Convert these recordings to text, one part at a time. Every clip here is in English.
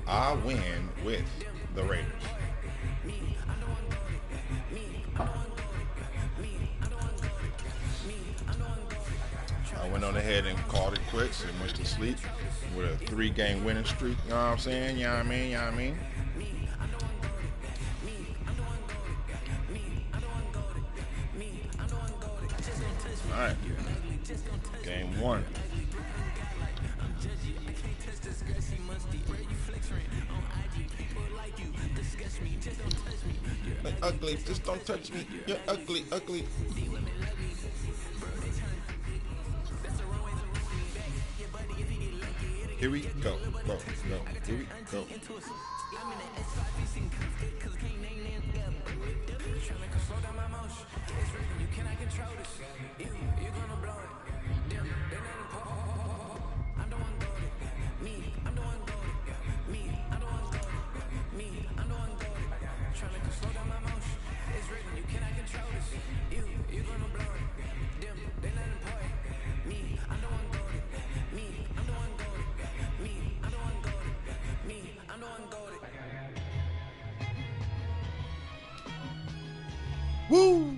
I win with the Raiders. I went on ahead and called it quits and went to sleep with a 3-game winning streak. You know what I'm saying? You know what I mean? You know what I mean? All right. Game 1. You're ugly. Just don't touch me. You're ugly, ugly. Here we go, go, go. Here we go. Woo!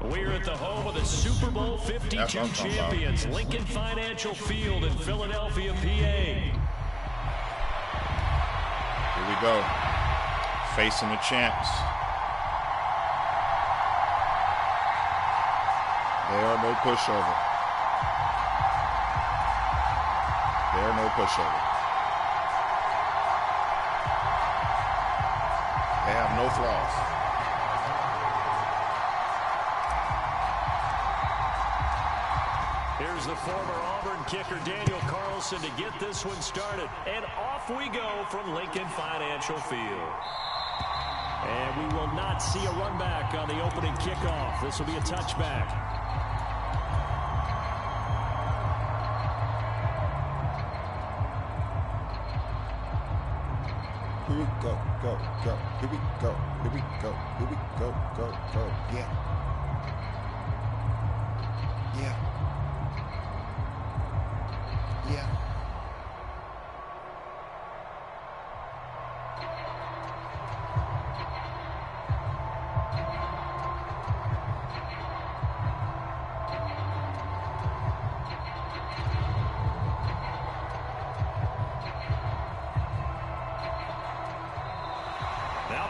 We're at the home of the Super Bowl 52 champions, Lincoln Financial Field in Philadelphia, PA. Here we go. Facing the champs. They are no pushover. They are no pushover. They have no flaws. Here's the former Auburn kicker, Daniel Carlson, to get this one started. And off we go from Lincoln Financial Field. And we will not see a run back on the opening kickoff. This will be a touchback. Here we go, go, go. Here we go, here we go, here we go, go, go. Yeah. Yeah. Yeah.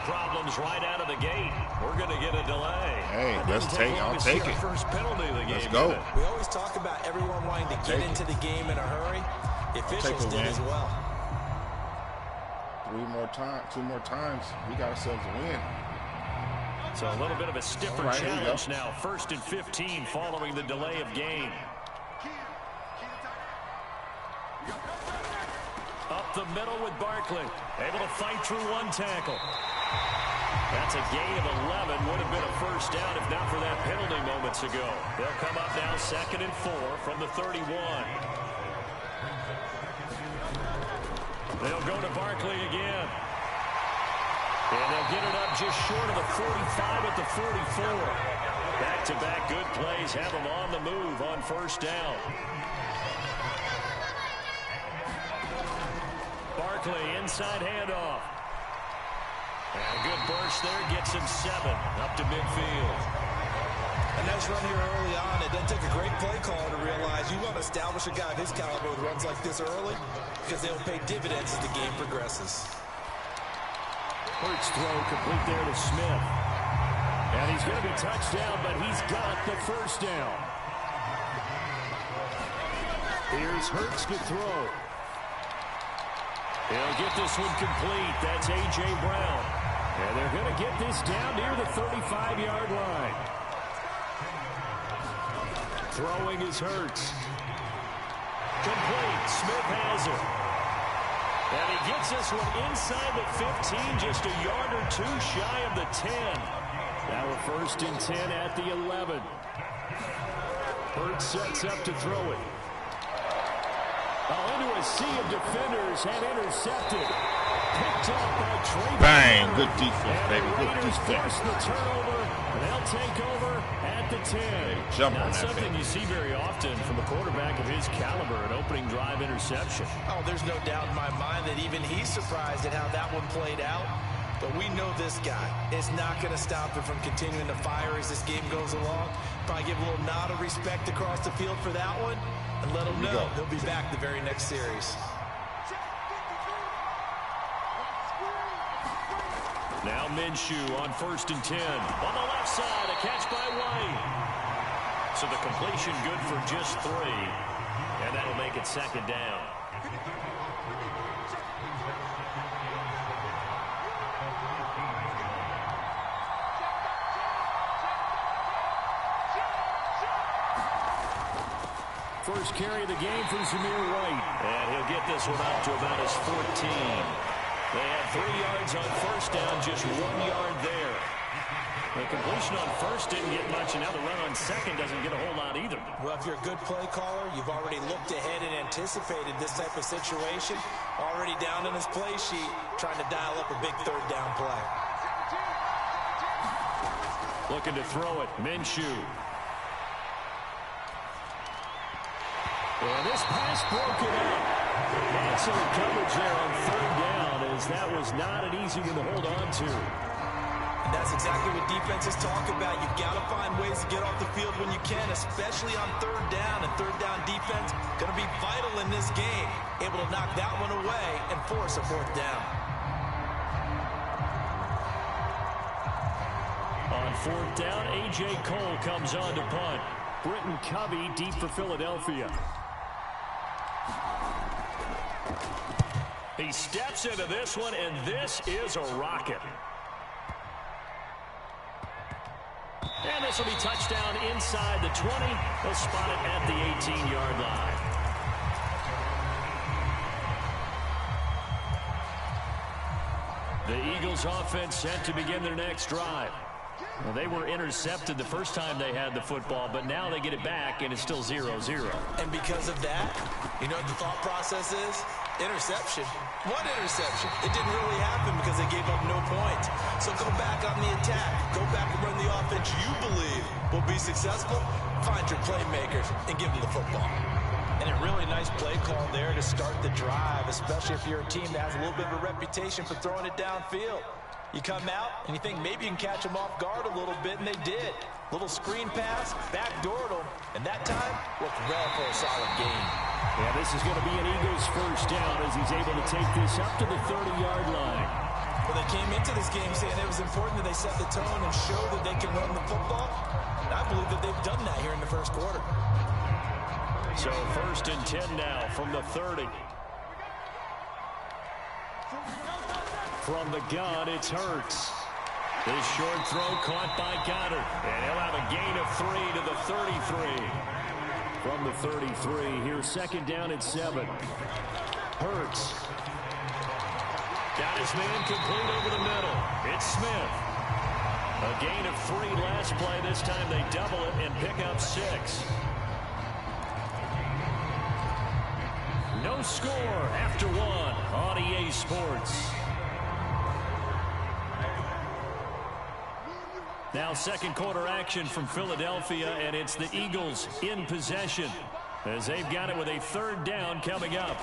Problems right out of the gate. We're going to get a delay. Hey, I'll take it. First penalty of the game. Let's go. We always talk about everyone wanting to get into the game in a hurry. The officials did as well. 2 more times. We got ourselves a win. So a little bit of a stiffer challenge now. 1st and 15 following the delay of game. Up the middle with Barkley. Able to fight through one tackle. That's a gain of 11. Would have been a first down if not for that penalty moments ago. They'll come up now 2nd and 4 from the 31. They'll go to Barkley again. And they'll get it up just short of the 45 at the 44. Back-to-back good plays have them on the move on first down. Barkley inside handoff. And a good burst there gets him 7 up to midfield. A nice run here early on. It doesn't take a great play caller to realize you want to establish a guy of his caliber with runs like this early because they'll pay dividends as the game progresses. Hurts throw complete there to Smith. And he's going to be touched down, but he's got the first down. Here's Hurts to throw. He'll get this one complete. That's A.J. Brown. And they're going to get this down near the 35-yard line. Throwing is Hurts. Complete. Smith has it. And he gets this one inside the 15, just a yard or two shy of the 10. Now a 1st and 10 at the 11. Hurts sets up to throw it. Oh, into a sea of defenders and intercepted. Picked off by Trey. Bang. Good defense, baby. Good defense. Force the turnover. They'll take over at the 10. Jump on Not that, something baby. you see very often from a quarterback of his caliber, an opening drive interception. Oh, there's no doubt in my mind that even he's surprised at how that one played out. But we know this guy is not going to stop him from continuing to fire as this game goes along. Probably give a little nod of respect across the field for that one and let him know he'll be back the very next series. Now Minshew on 1st and 10. On the left side, a catch by White. So the completion good for just 3. And that'll make it 2nd down. First carry of the game for Zamir White. And he'll get this one up to about his 14. They had 3 yards on 1st down, just 1 yard there. The completion on 1st didn't get much, and now the run on 2nd doesn't get a whole lot either. Well, if you're a good play caller, you've already looked ahead and anticipated this type of situation. Already down in his play sheet, trying to dial up a big 3rd down play. Looking to throw it, Minshew. And this pass broken up. Excellent coverage there on 3rd down, as that was not an easy one to hold on to. And that's exactly what defenses talk about. You've got to find ways to get off the field when you can, especially on 3rd down. And 3rd down defense going to be vital in this game. Able to knock that one away and force a 4th down. On 4th down, A.J. Cole comes on to punt. Britton Covey deep for Philadelphia. He steps into this one, and this is a rocket. And this will be touchdown inside the 20. They'll spot it at the 18-yard line. The Eagles offense set to begin their next drive. Well, they were intercepted the first time they had the football, but now they get it back, and it's still 0-0. And because of that, you know what the thought process is? Interception. One interception. It didn't really happen because they gave up no points. So go back on the attack. Go back and run the offense you believe will be successful. Find your playmakers and give them the football. And a really nice play call there to start the drive, especially if you're a team that has a little bit of a reputation for throwing it downfield. You come out and you think maybe you can catch them off guard a little bit, and they did. Little screen pass, backdoored them, and that time worked well for a solid gain. Yeah, this is going to be an Eagles first down as he's able to take this up to the 30-yard line. Well, they came into this game saying it was important that they set the tone and show that they can run the football. And I believe that they've done that here in the first quarter. So 1st and 10 now from the 30. From the gun, it's Hurts. This short throw caught by Goddard. And he'll have a gain of 3 to the 33. From the 33, here's 2nd down at 7. Hurts. Got his man complete over the middle. It's Smith. A gain of 3 last play. This time they double it and pick up 6. No score after 1 on EA Sports. Now 2nd quarter action from Philadelphia, and it's the Eagles in possession as they've got it with a 3rd down coming up.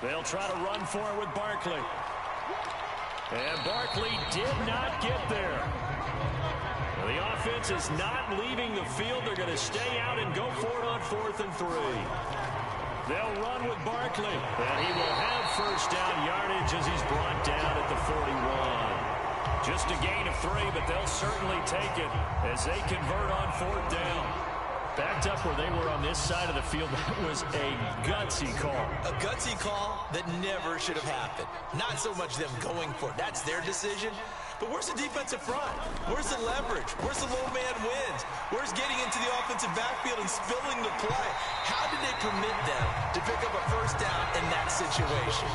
They'll try to run for it with Barkley. And Barkley did not get there. Well, the offense is not leaving the field. They're going to stay out and go for it on 4th and 3. They'll run with Barkley, and he will have 1st down yardage as he's brought down at the 41. Just a gain of 3, but they'll certainly take it as they convert on 4th down. Backed up where they were on this side of the field, that was a gutsy call. A gutsy call that never should have happened. Not so much them going for it. That's their decision. But where's the defensive front? Where's the leverage? Where's the low man wins? Where's getting into the offensive backfield and spilling the play? How did they permit them to pick up a 1st down in that situation?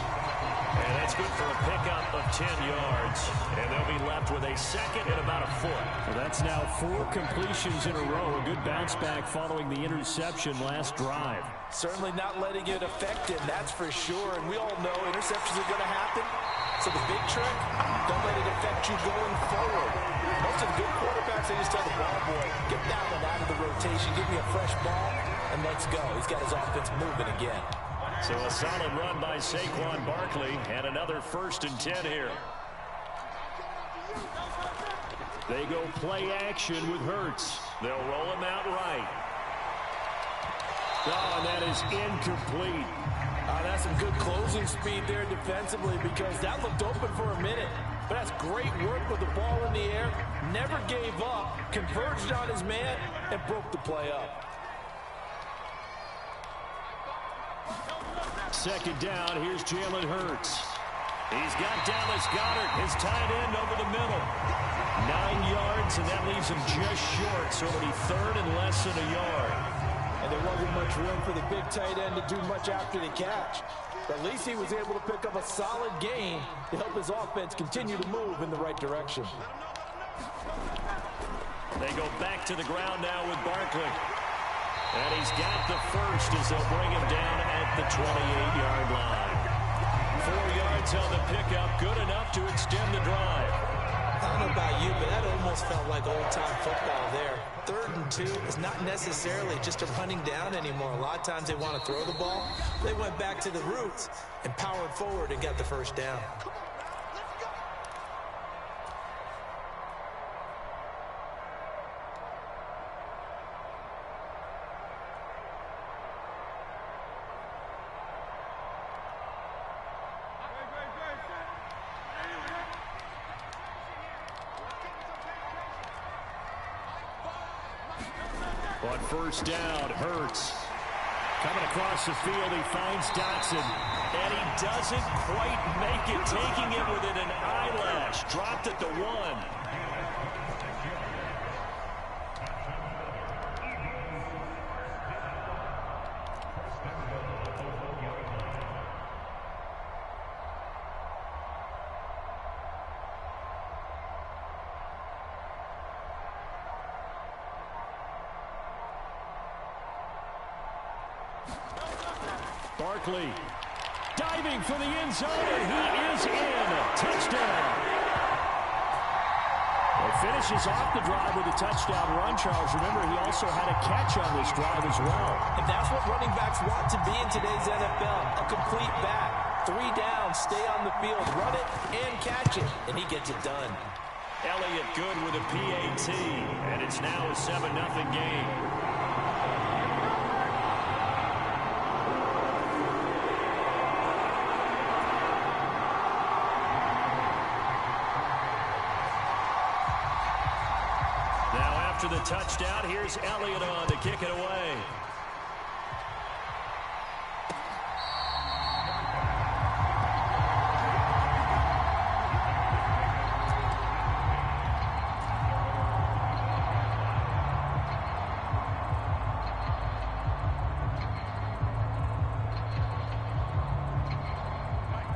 And they That's good for a pickup of 10 yards. And they'll be left with a second and about a foot. Well, that's now 4 completions in a row. A good bounce back following the interception last drive. Certainly not letting it affect him, that's for sure. And we all know interceptions are going to happen. So the big trick, don't let it affect you going forward. Most of the good quarterbacks, they just tell the ball boy, get down and out of the rotation, give me a fresh ball, and let's go. He's got his offense moving again. So a solid run by Saquon Barkley, and another 1st and 10 here. They go play action with Hurts. They'll roll him out right. Oh, and that is incomplete. That's some good closing speed there defensively, because that looked open for a minute. But that's great work with the ball in the air. Never gave up, converged on his man, and broke the play up. 2nd down, here's Jalen Hurts. He's got Dallas Goedert, his tight end, over the middle. 9 yards, and that leaves him just short, so it'll be 3rd and less than a yard. And there wasn't much room for the big tight end to do much after the catch. But at least he was able to pick up a solid gain to help his offense continue to move in the right direction. They go back to the ground now with Barkley. And he's got the first as they'll bring him down at the 28-yard line. 4 yards on the pickup, good enough to extend the drive. I don't know about you, but that almost felt like old-time football there. 3rd and 2 is not necessarily just a running down anymore. A lot of times they want to throw the ball. They went back to the roots and powered forward and got the first down. On 1st down, Hurts. Coming across the field, he finds Dotson. And he doesn't quite make it, taking it within an eyelash. Dropped at the 1. Barkley diving for the end zone, and he is in. Touchdown. He finishes off the drive with a touchdown run, Charles. Remember, he also had a catch on this drive as well. And that's what running backs want to be in today's NFL, a complete back. 3 down, stay on the field, run it, and catch it, and he gets it done. Elliott good with a PAT, and it's now a 7-0 game. After the touchdown, here's Elliott on to kick it away.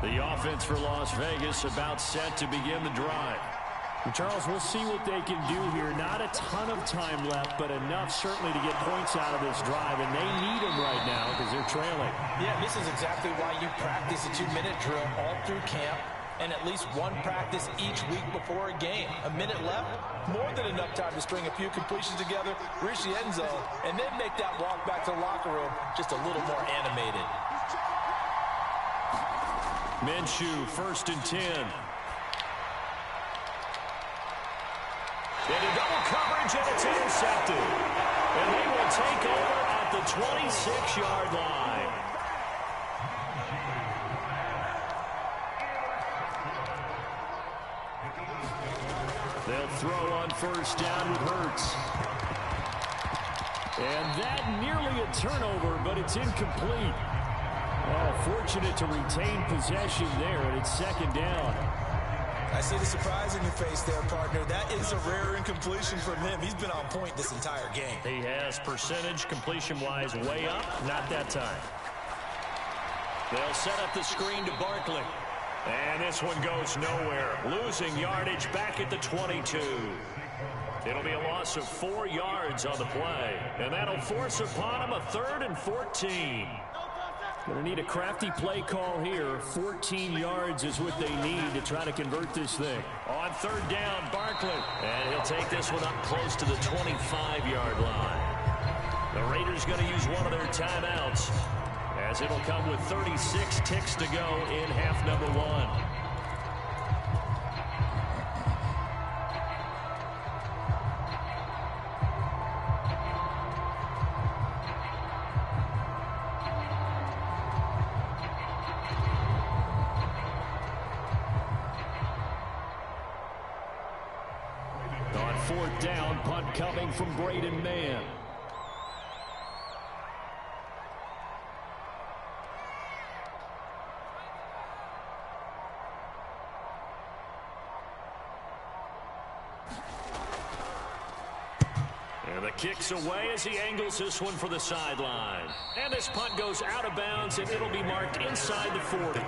The offense for Las Vegas about set to begin the drive. And Charles, we'll see what they can do here. Not a ton of time left, but enough certainly to get points out of this drive, and they need them right now because they're trailing. Yeah, this is exactly why you practice a 2-minute drill all through camp and at least one practice each week before a game. A minute left, more than enough time to string a few completions together, reach the end zone, and then make that walk back to the locker room just a little more animated. Minshew, 1st and 10. Into double coverage, and it's intercepted. And they will take over at the 26-yard line. They'll throw on 1st down with Hurts. And that nearly a turnover, but it's incomplete. Oh, fortunate to retain possession there, and it's 2nd down. I see the surprise in your face there, partner. That is a rare incompletion from him. He's been on point this entire game. He has percentage completion-wise way up. Not that time. They'll set up the screen to Barkley. And this one goes nowhere. Losing yardage back at the 22. It'll be a loss of 4 yards on the play. And that'll force upon him a 3rd and 14. Going to need a crafty play call here. 14 yards is what they need to try to convert this thing. On 3rd down, Barkley. And he'll take this one up close to the 25-yard line. The Raiders going to use one of their timeouts, as it'll come with 36 ticks to go in half number 1. On 4th down, punt coming from Braden Mann. And the kick's away as he angles this one for the sideline. And this punt goes out of bounds, and it'll be marked inside the 40.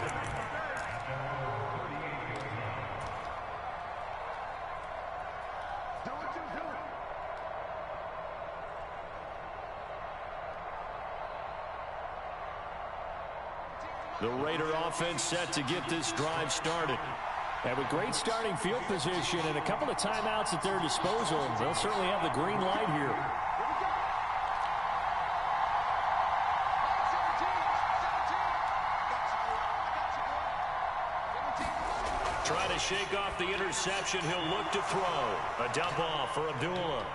The Raider offense set to get this drive started. And with great starting field position and a couple of timeouts at their disposal, they'll certainly have the green light here. Try to shake off the interception. He'll look to throw. A dump off for Abdullah.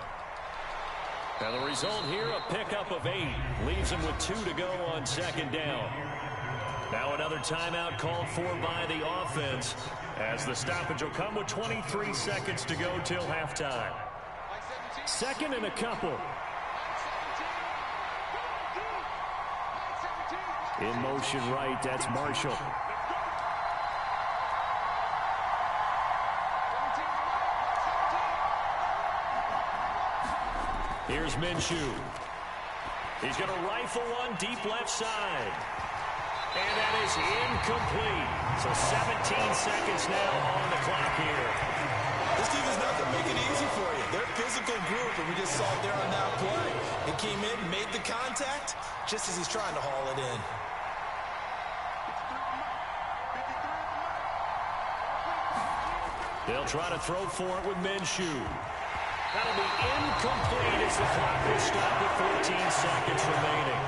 And the result here, a pickup of 8. Leaves him with 2 to go on 2nd down. Now another timeout called for by the offense, as the stoppage will come with 23 seconds to go till halftime. 2nd and a couple. In motion right, that's Marshall. Here's Minshew. He's going to rifle one deep left side. And that is incomplete. So 17 seconds now on the clock here. This team is not going to make it easy for you. They're a physical group, and we just saw it there on that play. It came in, made the contact, just as he's trying to haul it in. They'll try to throw for it with Minshew. That'll be incomplete as the clock will stop with 14 seconds remaining.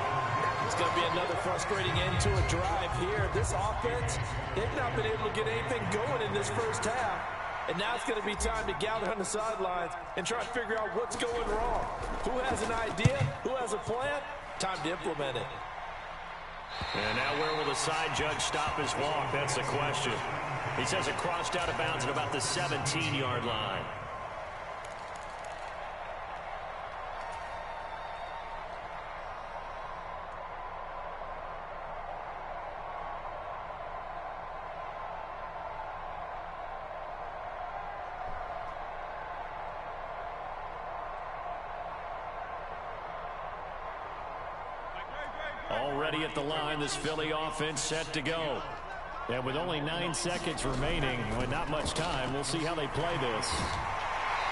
It's going to be another frustrating end to a drive here. This offense, they've not been able to get anything going in this first half. And now it's going to be time to gather on the sidelines and try to figure out what's going wrong. Who has an idea? Who has a plan? Time to implement it. And now where will the side judge stop his walk? That's the question. He says it crossed out of bounds at about the 17-yard line. Already at the line, this Philly offense set to go. And with only 9 seconds remaining, with not much time, we'll see how they play this.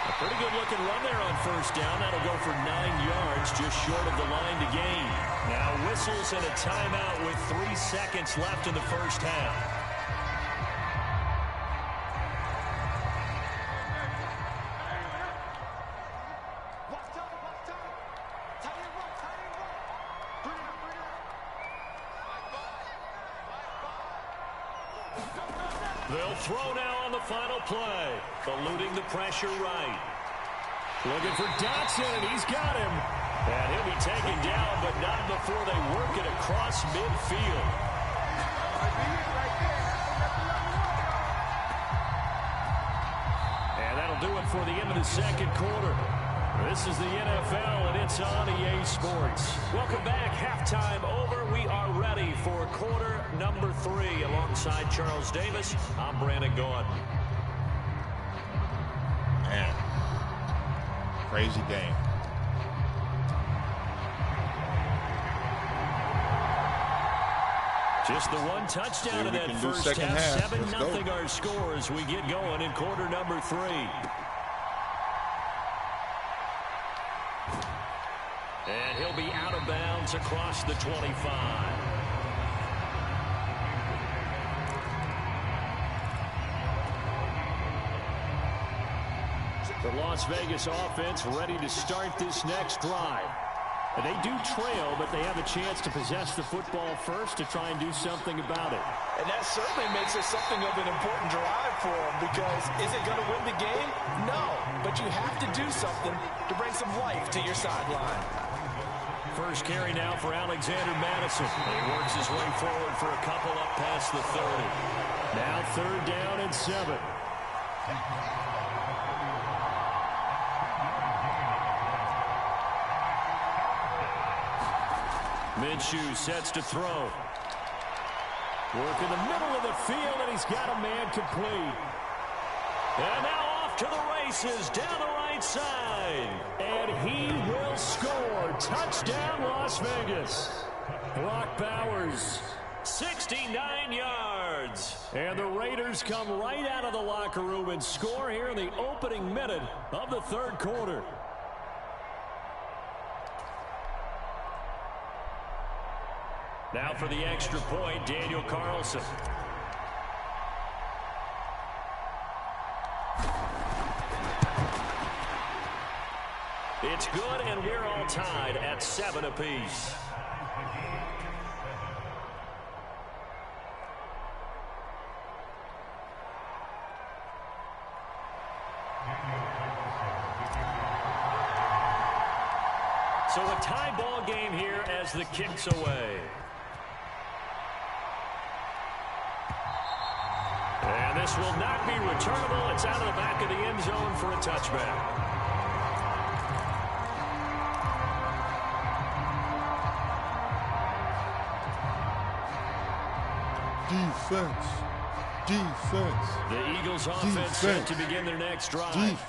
A pretty good-looking run there on 1st down. That'll go for 9 yards, just short of the line to gain. Now whistles and a timeout with 3 seconds left in the first half. They'll throw now on the final play, eluding the pressure right. Looking for Dotson, and he's got him. And he'll be taken down, but not before they work it across midfield. And that'll do it for the end of the second quarter. This is the NFL, and it's on EA Sports. Welcome back. Halftime over. We are ready for quarter number 3. Alongside Charles Davis, I'm Brandon Gordon. Man, crazy game. Just the one touchdown in that first half. 7-0 our score as we get going in quarter number 3. And he'll be out of bounds across the 25. The Las Vegas offense ready to start this next drive. And they do trail, but they have a chance to possess the football first to try and do something about it. And that certainly makes it something of an important drive for them, because is it going to win the game? No, but you have to do something to bring some life to your sideline. First carry now for Alexander Madison. He works his way forward for a couple up past the 30. Now 3rd down and 7. Minshew sets to throw. Work in the middle of the field, and he's got a man complete. And now off to the races down the right side. And he will score. Touchdown, Las Vegas. Brock Bowers, 69 yards. And the Raiders come right out of the locker room and score here in the opening minute of the 3rd quarter. Now for the extra point, Daniel Carlson. It's good, and we're all tied at 7 apiece. So a tie ball game here as the kick's away. And this will not be returnable. It's out of the back of the end zone for a touchback. Defense. The Eagles offense set to begin their next drive.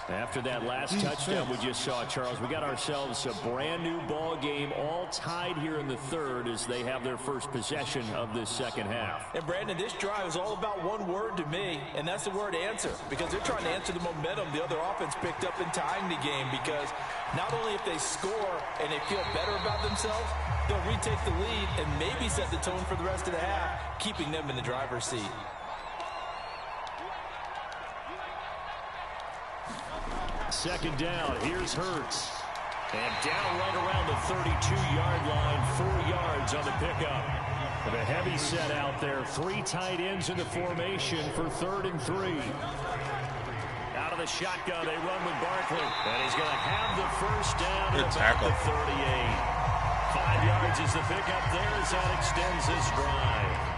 After that last touchdown we just saw, Charles, we got ourselves a brand new ball game, all tied here in the 3rd as they have their first possession of this second half. And Brandon, this drive is all about one word to me, and that's the word answer, because they're trying to answer the momentum the other offense picked up in tying the game, because not only if they score and they feel better about themselves, they'll retake the lead and maybe set the tone for the rest of the half, keeping them in the driver's seat. Second down, here's Hurts. And down right around the 32-yard line, 4 yards on the pickup. With a heavy set out there, 3 tight ends in the formation for 3rd and 3. Out of the shotgun, they run with Barkley. And he's going to have the first down at about the 38. 5 yards is the pickup there as that extends this drive.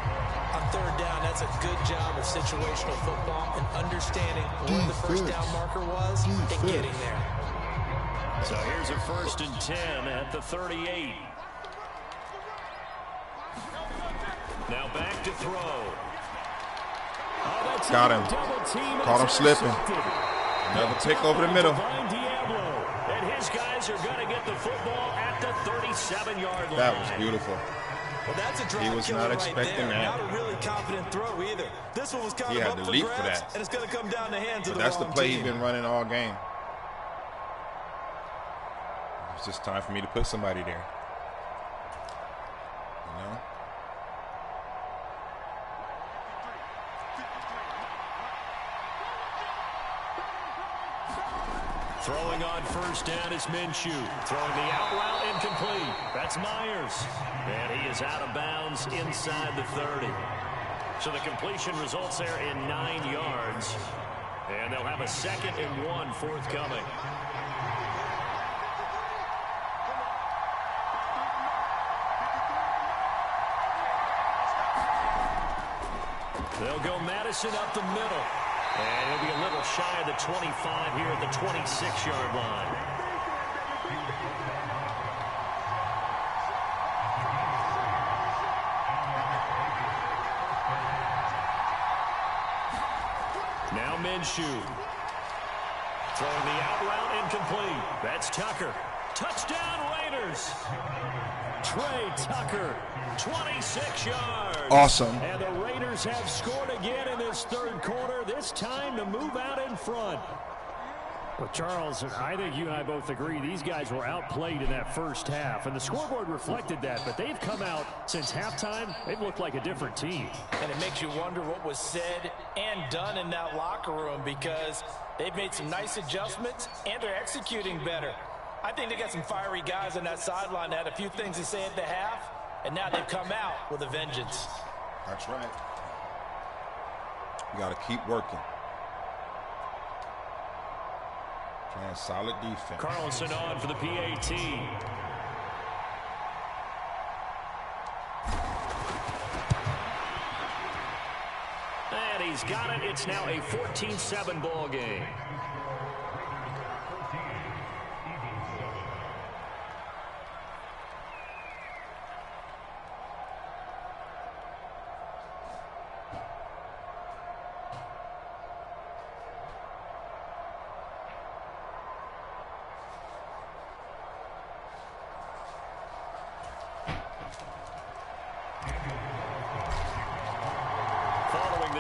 On 3rd down, that's a good job of situational football and understanding where the first down marker was and getting there. So here's a 1st and 10 at the 38. Now back to throw. Oh, got him. Caught him slipping. Another pick over the middle. And his guys are going to get the football at the 37-yard line. That was beautiful. Well, that's a drive he was not expecting that. Not a really confident throw either. This one was kind he of had up to leap grabs, for that. And it's going to come down the hands of the That's the wrong play team. he's been running all game. It's just time for me to put somebody there. You know? Throwing on 1st down is Minshew. Throwing the out route incomplete. That's Myers. And he is out of bounds inside the 30. So the completion results there in 9 yards. And they'll have a 2nd and 1 forthcoming. They'll go Madison up the middle. And he'll be a little shy of the 25 here at the 26-yard line. Now Minshew. Throwing the out route incomplete. That's Tucker. Touchdown Raiders. Trey Tucker, 26 yards. Awesome. And the Raiders have scored again in this third quarter, this time to move out in front. Well, Charles, I think you and I both agree these guys were outplayed in that first half, and the scoreboard reflected that, but they've come out since halftime. They've looked like a different team. And it makes you wonder what was said and done in that locker room, because they've made some nice adjustments and they're executing better. I think they got some fiery guys on that sideline that had a few things to say at the half, and now they've come out with a vengeance. That's right. You got to keep working. Playing solid defense. Carlson on for the PAT. And he's got it. It's now a 14-7 ball game.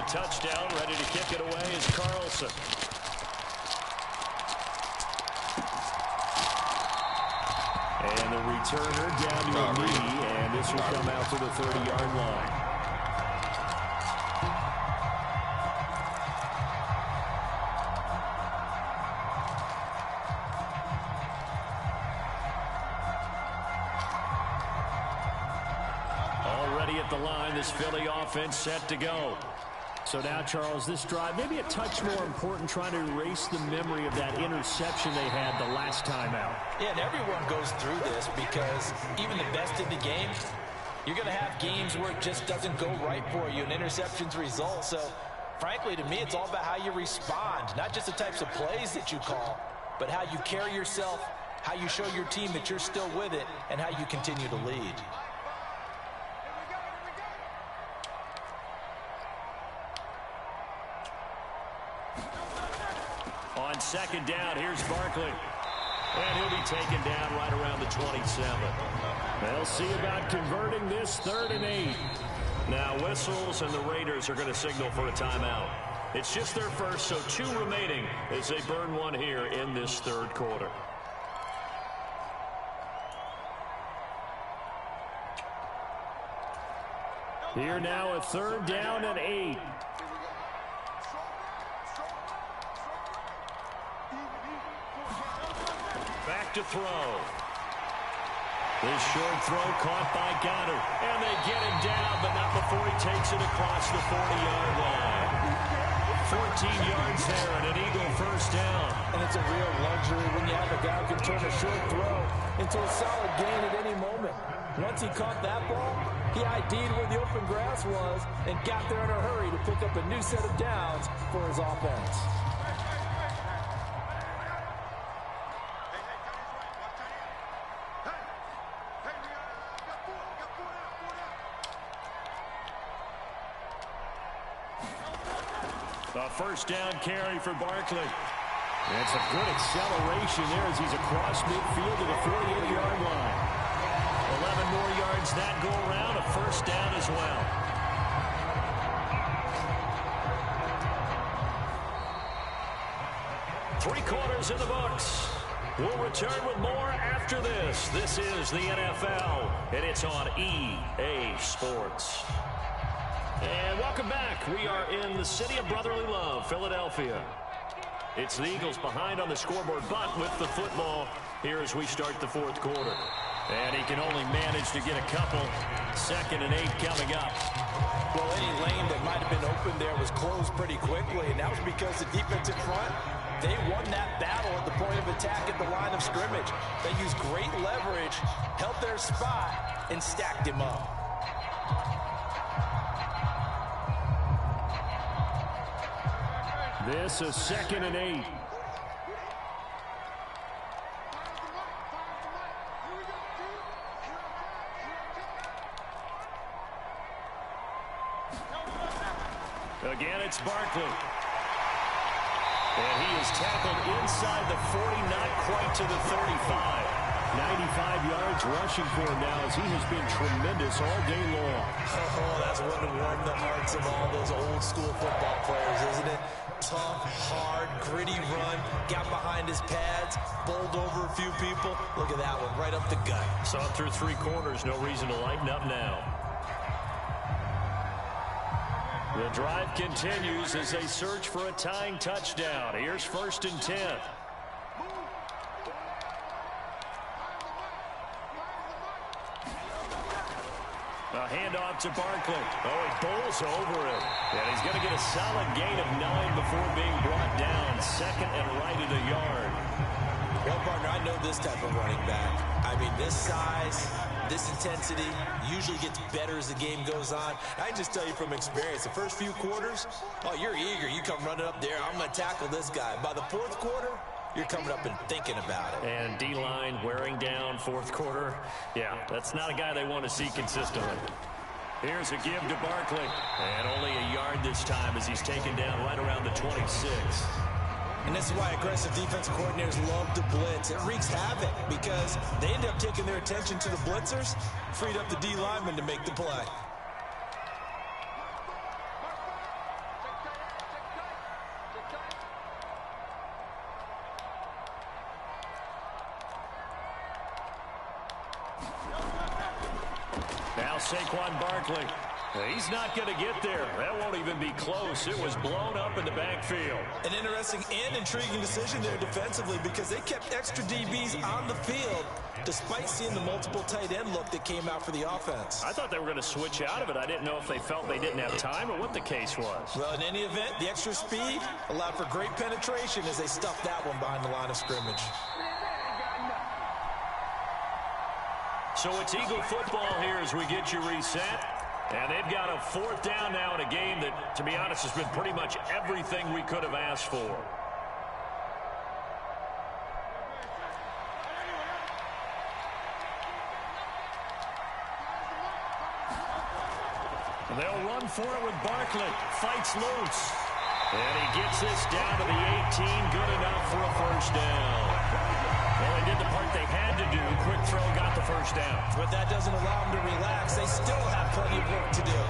Touchdown, ready to kick it away is Carlson. And the returner down to a knee, and this will come out to the 30-yard line. Already at the line, this Philly offense set to go. So now, Charles, this drive, maybe a touch more important, trying to erase the memory of that interception they had the last time out. Yeah, and everyone goes through this, because even the best in the game, you're going to have games where it just doesn't go right for you, and interceptions result. So, frankly, to me, it's all about how you respond, not just the types of plays that you call, but how you carry yourself, how you show your team that you're still with it, and how you continue to lead. On second down, here's Barkley. And he'll be taken down right around the 27. They'll see about converting this 3rd and 8. Now whistles, and the Raiders are going to signal for a timeout. It's just their first, so 2 remaining as they burn one here in this third quarter. Here now a 3rd down and 8. Back to throw. This short throw caught by Goddard. And they get him down, but not before he takes it across the 40-yard line. 14 yards there and an Eagle first down. And it's a real luxury when you have a guy who can turn a short throw into a solid gain at any moment. Once he caught that ball, he ID'd where the open grass was and got there in a hurry to pick up a new set of downs for his offense. A first down carry for Barkley. That's a good acceleration there as he's across midfield to the 48-yard line. 11 more yards that go around, a first down as well. Three quarters in the books. We'll return with more after this. This is the NFL, and it's on EA Sports. And welcome back. We are in the city of brotherly love, Philadelphia. It's the Eagles behind on the scoreboard, but with the football here as we start the fourth quarter. And he can only manage to get a couple. 2nd and 8 coming up. Well, any lane that might have been open there was closed pretty quickly, and that was because the defense in front, they won that battle at the point of attack at the line of scrimmage. They used great leverage, held their spot, and stacked him up. This is 2nd and 8. Again, it's Barkley. And he is tackled inside the 40, not quite to the 35. 95 yards rushing for him now as he has been tremendous all day long. Oh, that's one to warm the hearts of all those old school football players, isn't it? Tough, hard, gritty run, got behind his pads, bowled over a few people. Look at that one, right up the gut. Saw it through 3 quarters, no reason to lighten up now. The drive continues as they search for a tying touchdown. Here's 1st and 10. A handoff to Barkley. Oh, he bowls over him. And he's going to get a solid gain of 9 before being brought down. 2nd and right at a yard. Well, partner, I know this type of running back. I mean, this size, this intensity usually gets better as the game goes on. I can just tell you from experience, the first few quarters, oh, you're eager. You come running up there, I'm going to tackle this guy. By the 4th quarter, you're coming up and thinking about it. And D-line wearing down 4th quarter. Yeah, that's not a guy they want to see consistently. Here's a give to Barkley. And only a yard this time as he's taken down right around the 26. And this is why aggressive defensive coordinators love to blitz. It wreaks havoc because they end up taking their attention to the blitzers, freed up the D lineman to make the play. Now Saquon Barkley. He's not going to get there. That won't even be close. It was blown up in the backfield. An interesting and intriguing decision there defensively because they kept extra DBs on the field despite seeing the multiple tight end look that came out for the offense. I thought they were going to switch out of it. I didn't know if they felt they didn't have time or what the case was. Well, in any event, the extra speed allowed for great penetration as they stuffed that one behind the line of scrimmage. So it's Eagle football here as we get you reset. And they've got a 4th down now in a game that, to be honest, has been pretty much everything we could have asked for. They'll run for it with Barkley. Fights loose. And he gets this down to the 18. Good enough for a 1st down. Well, they did the part they had to do. Quick throw got the 1st down. But that doesn't allow them to relax. They still have plenty of work to do.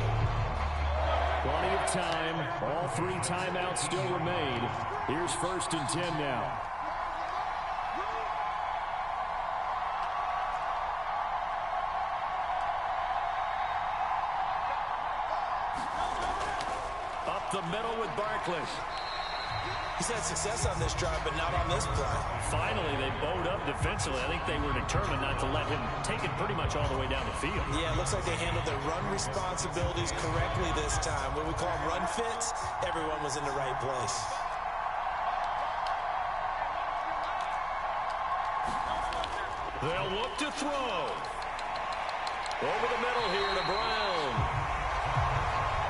Plenty of time. All 3 timeouts still remain. Here's 1st and 10 now. Up the middle with Barkley. He's had success on this drive, but not on this play. Finally, they bowed up defensively. I think they were determined not to let him take it pretty much all the way down the field. Yeah, it looks like they handled their run responsibilities correctly this time. What we call them run fits, everyone was in the right place. They'll look to throw. Over the middle here to Brown.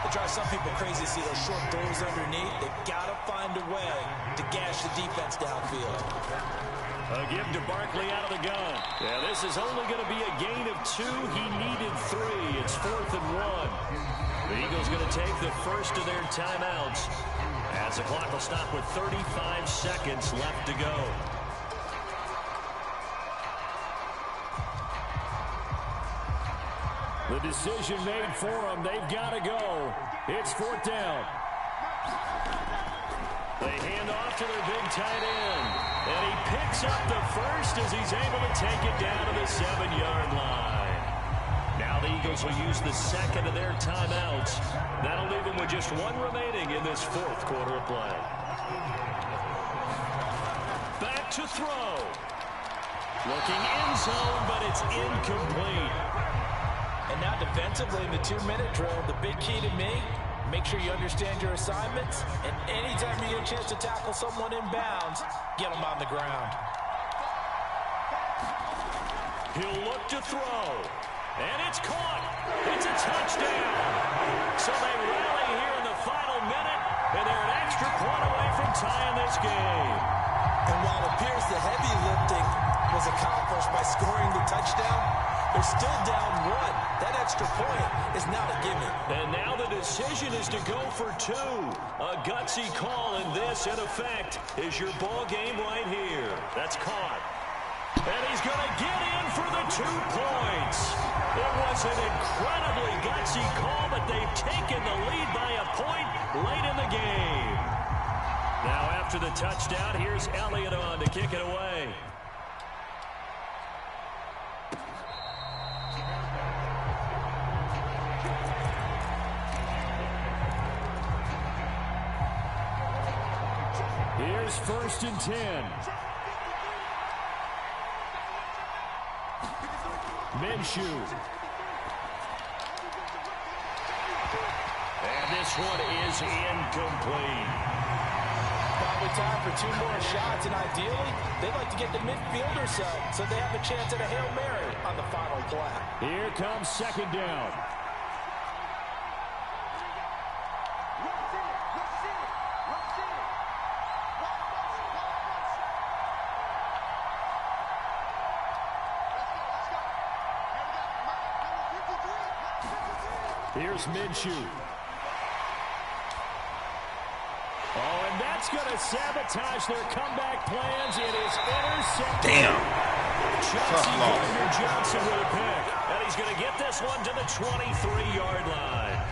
It drives some people crazy to see those short throws underneath. They've got to find a way to gash the defense downfield. A give to Barkley out of the gun. Yeah, this is only going to be a gain of 2. He needed 3. It's 4th and 1. The Eagles going to take the first of their timeouts as the clock will stop with 35 seconds left to go. The decision made for them. They've got to go. It's 4th down. They hand off to their big tight end. And he picks up the 1st as he's able to take it down to the 7-yard line. Now the Eagles will use the 2nd of their timeouts. That'll leave them with just 1 remaining in this 4th quarter of play. Back to throw. Looking end zone, but it's incomplete. And now defensively in the 2-minute drill, the big key to me, make sure you understand your assignments, and anytime you get a chance to tackle someone in bounds, get them on the ground. He'll look to throw, and it's caught. It's a touchdown. So they rally here in the final minute, and they're an extra point away from tying this game. And while it appears the heavy lifting was accomplished by scoring the touchdown, they're still down 1. That extra point is not a gimme. And now the decision is to go for 2. A gutsy call, and this, in effect, is your ball game right here. That's caught. And he's going to get in for the 2 points. It was an incredibly gutsy call, but they've taken the lead by a point late in the game. Now after the touchdown, here's Elliott on to kick it away. Here's 1st and 10. Minshew. And this one is incomplete. Probably time for 2 more shots, and ideally, they'd like to get the midfield or so they have a chance at a Hail Mary on the final play. Here comes 2nd down. Here's Minshew. Oh, and that's going to sabotage their comeback plans. It is intercepted. Damn. Chelsea Gardner-Johnson with a pick. And he's going to get this one to the 23-yard line.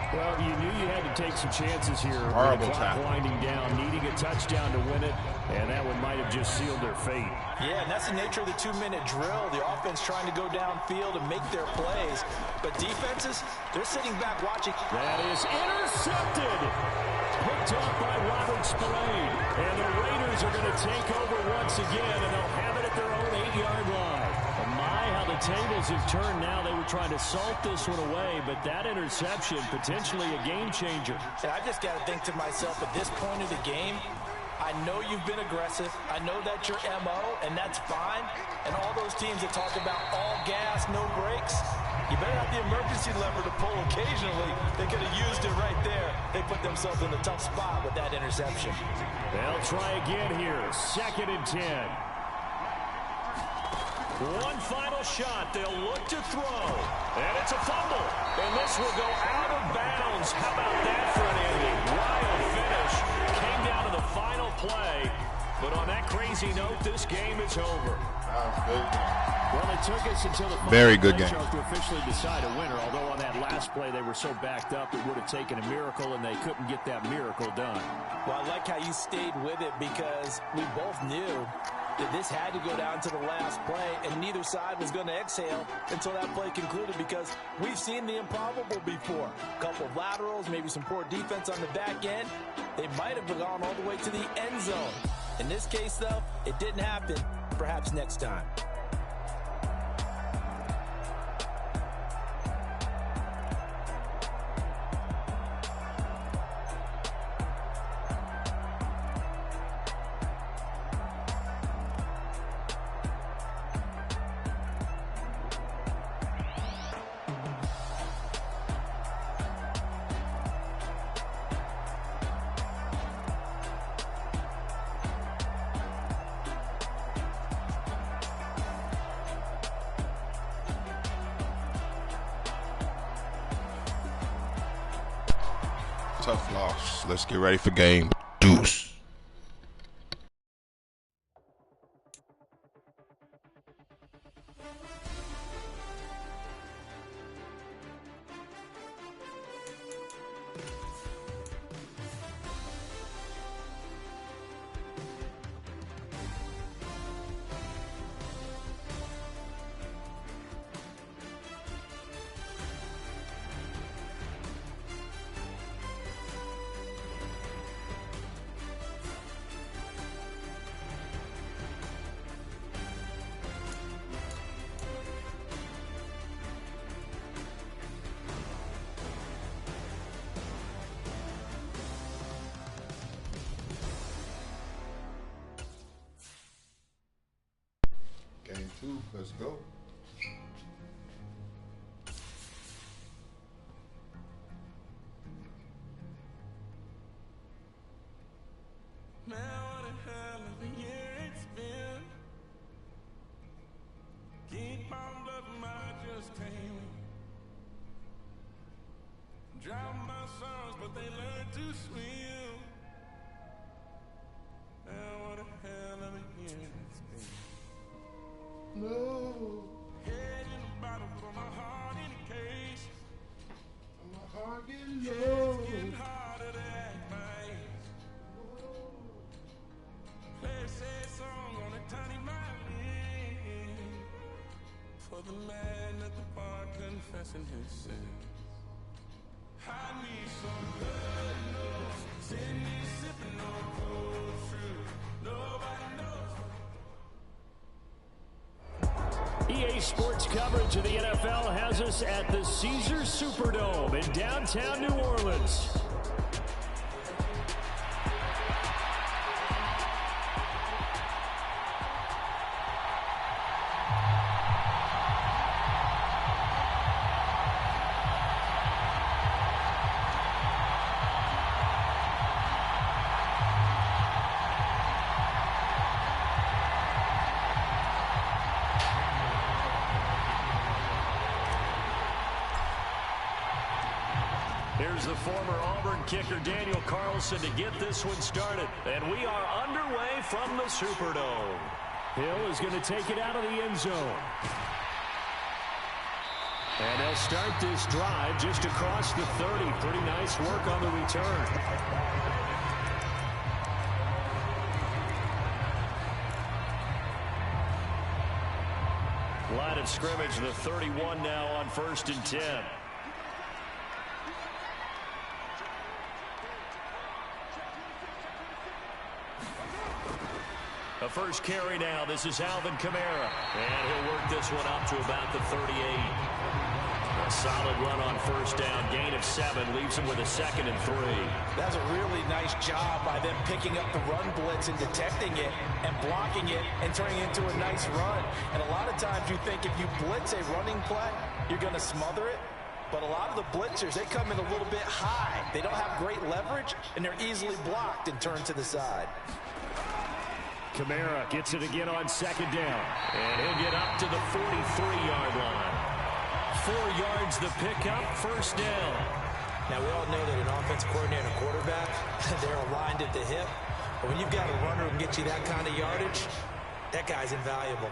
Well, you knew you had to take some chances here. Horrible with the clock tackle. winding down, needing a touchdown to win it, and that one might have just sealed their fate. Yeah, and that's the nature of the 2-minute drill. The offense trying to go downfield and make their plays. But defenses, they're sitting back watching. That is intercepted. Picked up by Robert Spillane. And the Raiders are going to take over once again, and they'll have it at their own 8-yard line. My, how the tables have turned now. They were trying to salt this one away, but that interception, potentially a game changer. And I just got to think to myself, at this point of the game, I know you've been aggressive. I know that's your MO, and that's fine. And all those teams that talk about all gas, no brakes, you better have the emergency lever to pull occasionally. They could have used it right there. They put themselves in a tough spot with that interception. They'll try again here. 2nd and 10. One final shot. They'll look to throw. And it's a fumble. And this will go out of bounds. How about that for an ending? Wild finish. Came down to the final play. But on that crazy note, this game is over. Well, it took us until the Very good game to officially decide a winner. Although on that last play, they were so backed up, it would have taken a miracle, and they couldn't get that miracle done. Well, I like how you stayed with it because we both knew that this had to go down to the last play, and neither side was going to exhale until that play concluded because we've seen the improbable before. A couple of laterals, maybe some poor defense on the back end. They might have gone all the way to the end zone. In this case, though, it didn't happen. Perhaps next time. Tough loss. Let's get ready for game deuce. Game 2, let's go. Man, what a hell of a year it's been. Keep on loving my just can't win. Drown my sorrows, but they learn to swim. Man, what a hell of a year it's been. No. Head in the bottle, but my heart in a case. My heart getting low. It's getting harder to act right. Play a sad song on a tiny violin for the man at the bar confessing his sins. I need some good news. Send me sipping on cold fruit. Nobody knows. EA Sports coverage of the NFL has us at the Caesars Superdome in downtown New Orleans. Here's the former Auburn kicker Daniel Carlson to get this one started. And we are underway from the Superdome. Hill is going to take it out of the end zone. And they'll start this drive just across the 30. Pretty nice work on the return. Line of scrimmage, the 31 now on 1st and 10. A first carry now. This is Alvin Kamara. And he'll work this one up to about the 38. A solid run on first down. Gain of 7. Leaves him with a 2nd and 3. That's a really nice job by them picking up the run blitz and detecting it and blocking it and turning it into a nice run. And a lot of times you think if you blitz a running play, you're going to smother it. But a lot of the blitzers, they come in a little bit high. They don't have great leverage, and they're easily blocked and turned to the side. Kamara gets it again on 2nd down. And he'll get up to the 43-yard line. 4 yards the pickup, 1st down. Now, we all know that an offense coordinator and a quarterback, they're aligned at the hip. But when you've got a runner who can get you that kind of yardage, that guy's invaluable.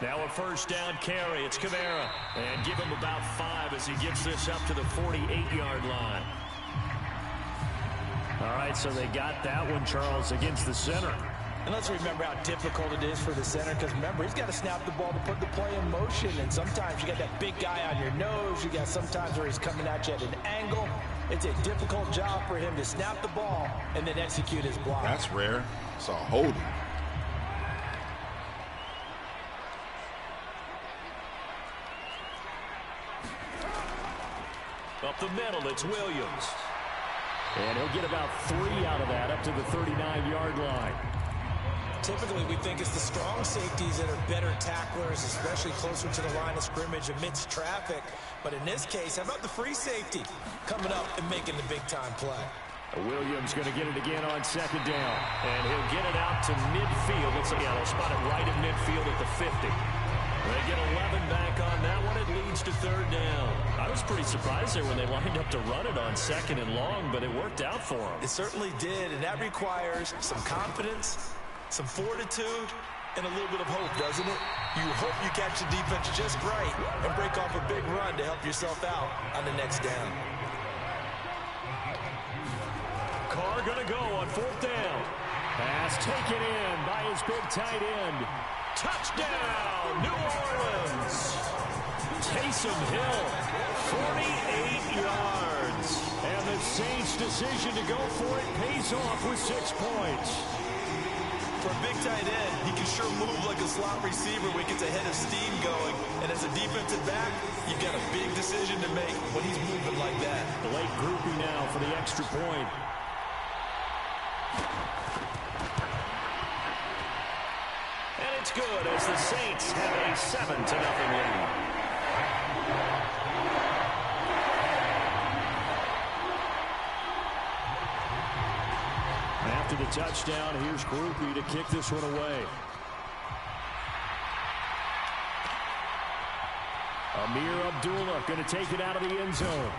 Now a 1st down carry. It's Kamara. And give him about 5 as he gets this up to the 48-yard line. All right, so they got that one, Charles, against the center. And let's remember how difficult it is for the center, because remember, he's got to snap the ball to put the play in motion, and sometimes you got that big guy on your nose. You got sometimes where he's coming at you at an angle. It's a difficult job for him to snap the ball and then execute his block. That's rare. It's a holding. Up the middle, it's Williams. And he'll get about 3 out of that, up to the 39-yard line. Typically, we think it's the strong safeties that are better tacklers, especially closer to the line of scrimmage amidst traffic. But in this case, how about the free safety coming up and making the big-time play? Williams going to get it again on 2nd down. And he'll get it out to midfield. Let's see, yeah, they'll spot it right at midfield at the 50. They get 11 back on that one. It leads to 3rd down. I was pretty surprised there when they lined up to run it on 2nd and long, but it worked out for them. It certainly did, and that requires some confidence, some fortitude, and a little bit of hope, doesn't it? You hope you catch the defense just right and break off a big run to help yourself out on the next down. Carr going to go on 4th down. Pass taken in by his big tight end. Touchdown, New Orleans. Taysom Hill, 48 yards. And the Saints' decision to go for it pays off with 6 points. For a big tight end, he can sure move like a slot receiver when he gets a head of steam going. And as a defensive back, you've got a big decision to make when he's moving like that. The late groupie now for the extra point. It's good as the Saints have a 7-0 lead. After the touchdown, here's Groupie to kick this one away. Amir Abdullah going to take it out of the end zone.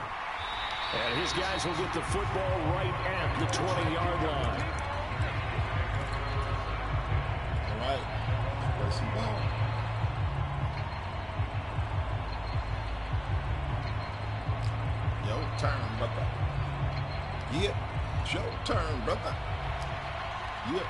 And his guys will get the football right at the 20-yard line. All right. Play some ball. Your turn, brother. Yep. It's your turn, brother. Yep.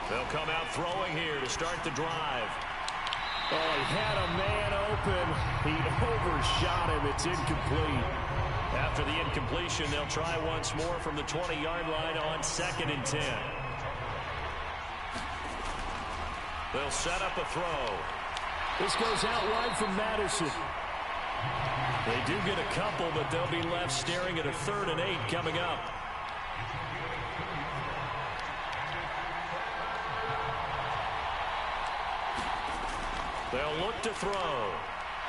They'll come out throwing here to start the drive. Oh, he had a man open. He overshot him. It's incomplete. After the incompletion, they'll try once more from the 20-yard line on 2nd and 10. They'll set up a throw. This goes out wide from Madison. They do get a couple, but they'll be left staring at a 3rd and 8 coming up. They'll look to throw.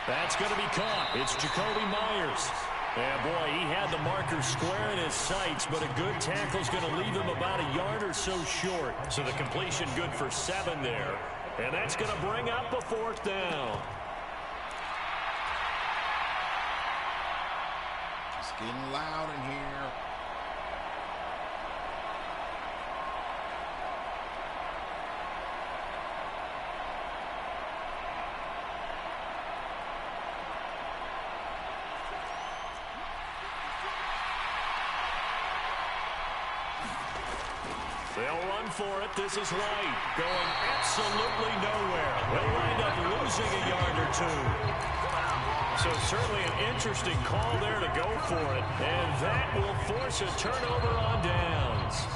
That's going to be caught. It's Jacoby Myers. And boy, he had the marker square in his sights, but a good tackle is going to leave him about a yard or so short. So the completion good for 7 there. And that's going to bring up a 4th down. It's getting loud in here. They'll run for it. This is White going absolutely nowhere. They'll wind up losing a yard or 2. So certainly an interesting call there to go for it. And that will force a turnover on downs.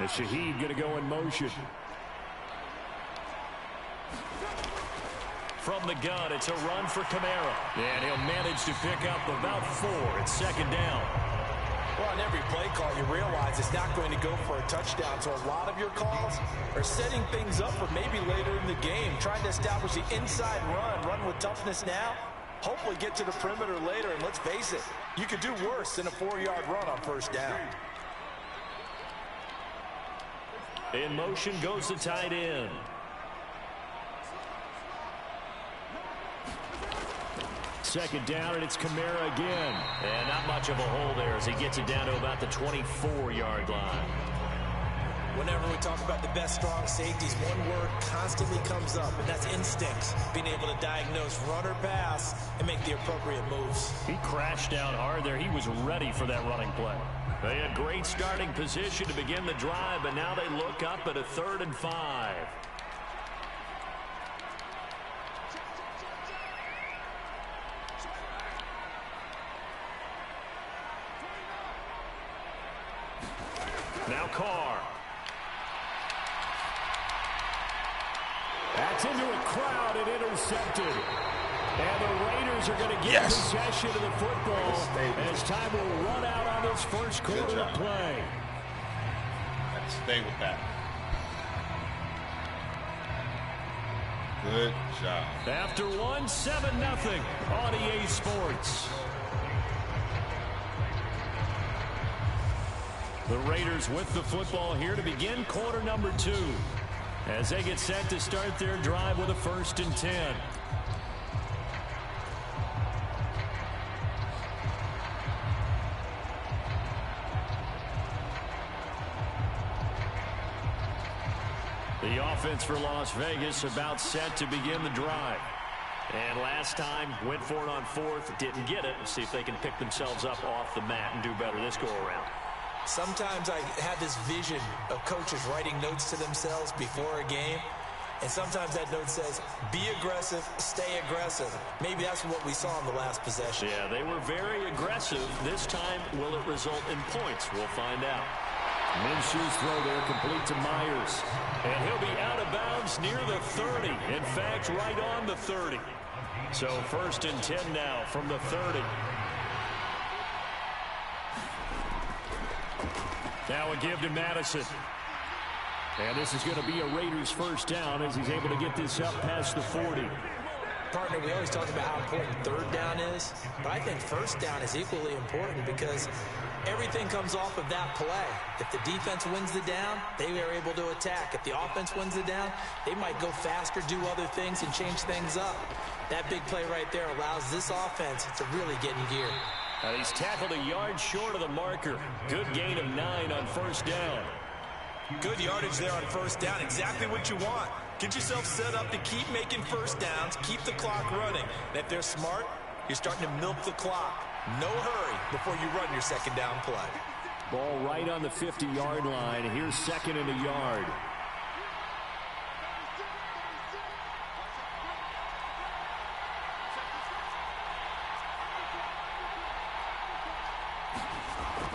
And Shaheed going to go in motion. From the gun, it's a run for Kamara. And he'll manage to pick up about 4. It's 2nd down. Well, on every play call, you realize it's not going to go for a touchdown. So a lot of your calls are setting things up for maybe later in the game, trying to establish the inside run with toughness now, hopefully get to the perimeter later. And let's face it, you could do worse than a 4-yard run on 1st down. In motion goes the tight end. Second down, and it's Kamara again. And not much of a hole there as he gets it down to about the 24-yard line. Whenever we talk about the best strong safeties, one word constantly comes up, and that's instincts. Being able to diagnose run or pass and make the appropriate moves. He crashed down hard there. He was ready for that running play. They had great starting position to begin the drive, but now they look up at a 3rd and 5. Now Carr. That's into a crowd and intercepted. And the Raiders are going to get possession of the football as time will run out on this first quarter of play. Let's stay with that. Good job. After 1, 7-0 on EA Sports. The Raiders with the football here to begin quarter number 2 as they get set to start their drive with a 1st and 10. The offense for Las Vegas about set to begin the drive. And last time went for it on 4th, didn't get it. Let's see if they can pick themselves up off the mat and do better this go around. Sometimes I have this vision of coaches writing notes to themselves before a game. And sometimes that note says, be aggressive, stay aggressive. Maybe that's what we saw in the last possession. Yeah, they were very aggressive. This time, will it result in points? We'll find out. Minshew's throw there complete to Myers. And he'll be out of bounds near the 30. In fact, right on the 30. So 1st and 10 now from the 30. Now a give to Madison. And this is going to be a Raiders first down as he's able to get this up past the 40. Partner, we always talk about how important third down is, but I think first down is equally important because everything comes off of that play. If the defense wins the down, they are able to attack. If the offense wins the down, they might go faster, do other things, and change things up. That big play right there allows this offense to really get in gear. And he's tackled a yard short of the marker. Good gain of 9 on first down. Good yardage there on first down. Exactly what you want. Get yourself set up to keep making first downs, keep the clock running. And if they're smart, you're starting to milk the clock. No hurry before you run your second down play. Ball right on the 50-yard line. Here's second and a yard.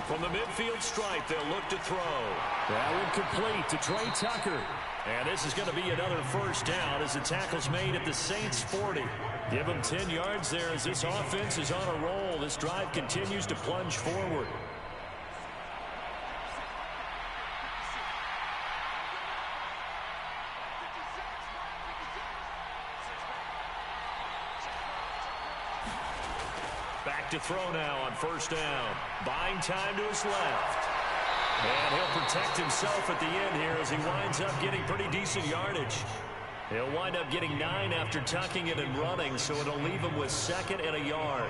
From the midfield stripe, they'll look to throw. That one complete to Trey Tucker. And this is going to be another first down as the tackle's made at the Saints 40. Give them 10 yards there as this offense is on a roll. This drive continues to plunge forward. Back to throw now on first down. Buying time to his left. And he'll protect himself at the end here as he winds up getting pretty decent yardage. He'll wind up getting 9 after tucking it and running, so it'll leave him with second and a yard.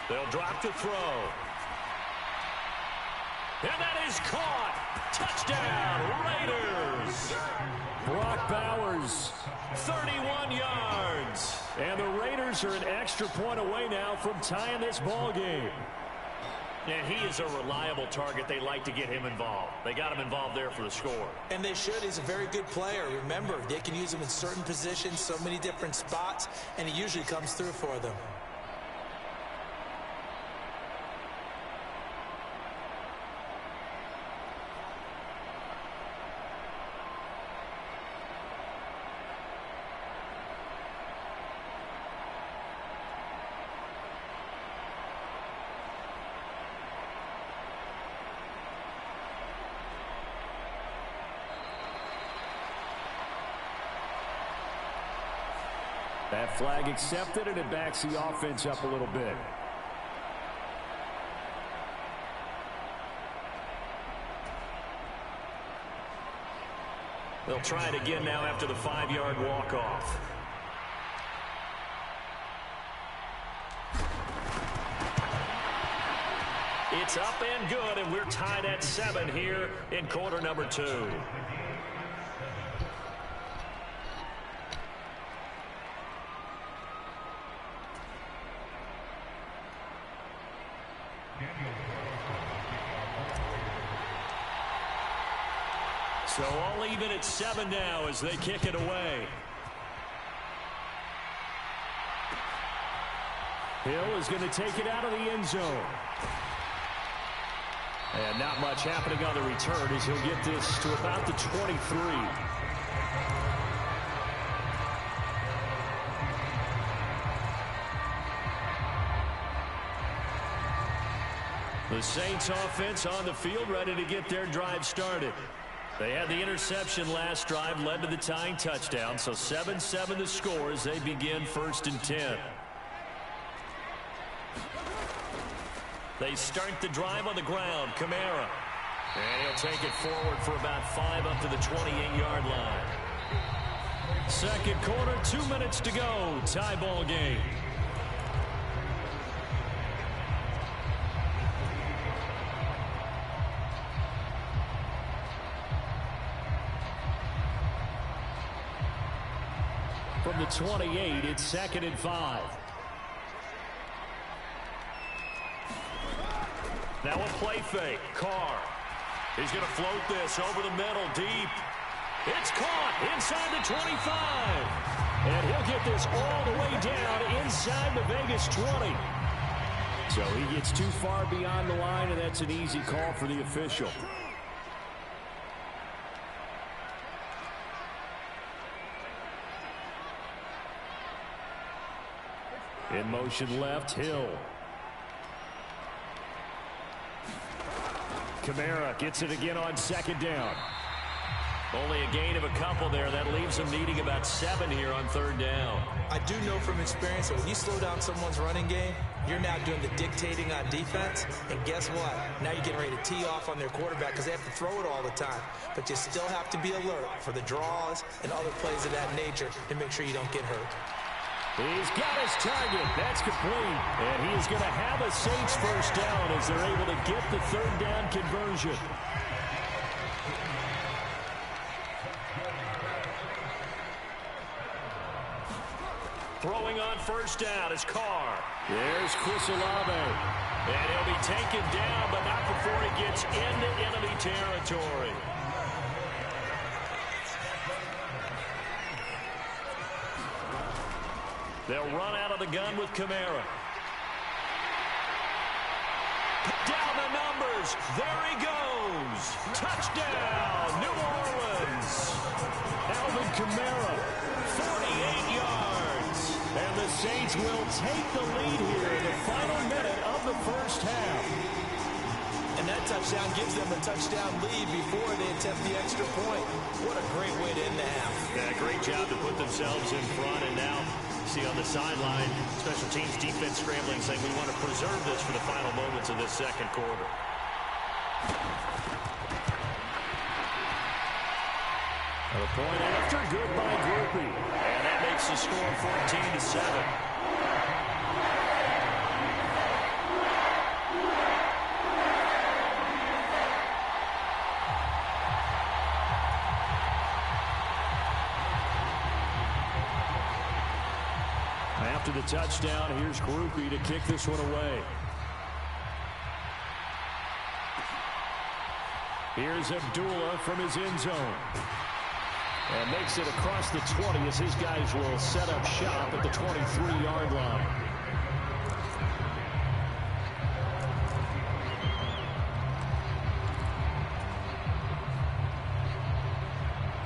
They'll drop to throw. And that is caught. Touchdown, Raiders. Brock Bowers, 31 yards. And the Raiders are an extra point away now from tying this ball game. And he is a reliable target. They like to get him involved. They got him involved there for the score. And they should. He's a very good player. Remember, they can use him in certain positions, so many different spots, and he usually comes through for them. That flag accepted, and it backs the offense up a little bit. They'll try it again now after the 5-yard walk-off. It's up and good, and we're tied at 7 here in quarter number 2. So all even at 7 now as they kick it away. Hill is going to take it out of the end zone. And not much happening on the return as he'll get this to about the 23. The Saints offense on the field ready to get their drive started. They had the interception last drive, led to the tying touchdown, so 7-7 the score as they begin 1st and 10. They start the drive on the ground, Kamara. And he'll take it forward for about 5 up to the 28-yard line. Second quarter, 2 minutes to go, tie ball game. From the 28, it's 2nd and 5. Now a play fake. Carr. He's going to float this over the middle deep. It's caught inside the 25. And he'll get this all the way down inside the Vegas 20. So he gets too far beyond the line, and that's an easy call for the official. In motion left, Hill. Kamara gets it again on second down. Only a gain of a couple there. That leaves them needing about 7 here on third down. I do know from experience that when you slow down someone's running game, you're now doing the dictating on defense. And guess what? Now you're getting ready to tee off on their quarterback because they have to throw it all the time. But you still have to be alert for the draws and other plays of that nature to make sure you don't get hurt. He's got his target. That's complete. And he is going to have a Saints first down as they're able to get the third down conversion. Throwing on first down is Carr. There's Chris Olave. And he'll be taken down, but not before he gets into enemy territory. They'll run out of the gun with Kamara. Down the numbers. There he goes. Touchdown, New Orleans. Alvin Kamara, 48 yards. and the Saints will take the lead here in the final minute of the first half. And that touchdown gives them a touchdown lead before they attempt the extra point. What a great way to end the half. Yeah, great job to put themselves in front, and now see on the sideline, special teams defense scrambling, saying we want to preserve this for the final moments of this second quarter. A point after, good by Groupie. And that makes the score 14-7. After the touchdown, here's Groupie to kick this one away. Here's Abdullah from his end zone. And makes it across the 20 as his guys will set up shop at the 23-yard line.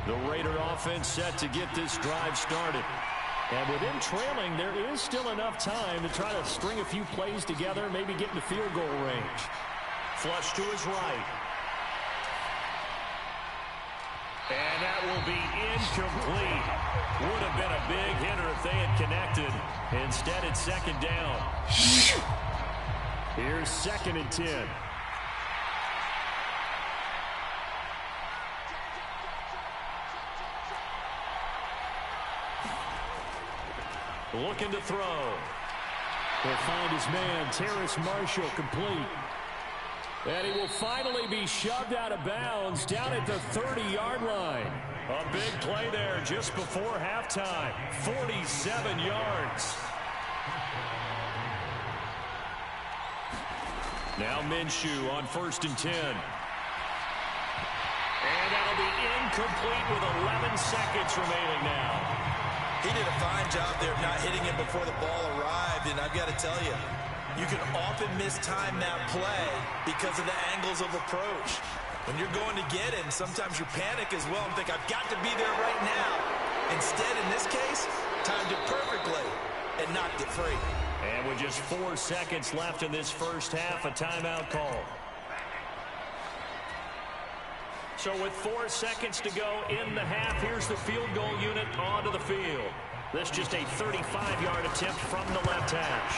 The Raider offense set to get this drive started. And with him trailing, there is still enough time to try to string a few plays together, maybe get into field goal range. Flush to his right. And that will be incomplete. Would have been a big hitter if they had connected. Instead, it's second down. Here's 2nd and 10. Looking to throw. He'll find his man, Terrace Marshall, complete. And he will finally be shoved out of bounds down at the 30-yard line. A big play there just before halftime. 47 yards. Now Minshew on 1st and 10. And that'll be incomplete with 11 seconds remaining now. He did a fine job there of not hitting him before the ball arrived, and I've got to tell you, you can often mistime that play because of the angles of approach. When you're going to get him, sometimes you panic as well and think, I've got to be there right now. Instead, in this case, timed it perfectly and knocked it free. And with just 4 seconds left in this first half, a timeout call. So with 4 seconds to go in the half, here's the field goal unit onto the field. This just a 35-yard attempt from the left hash.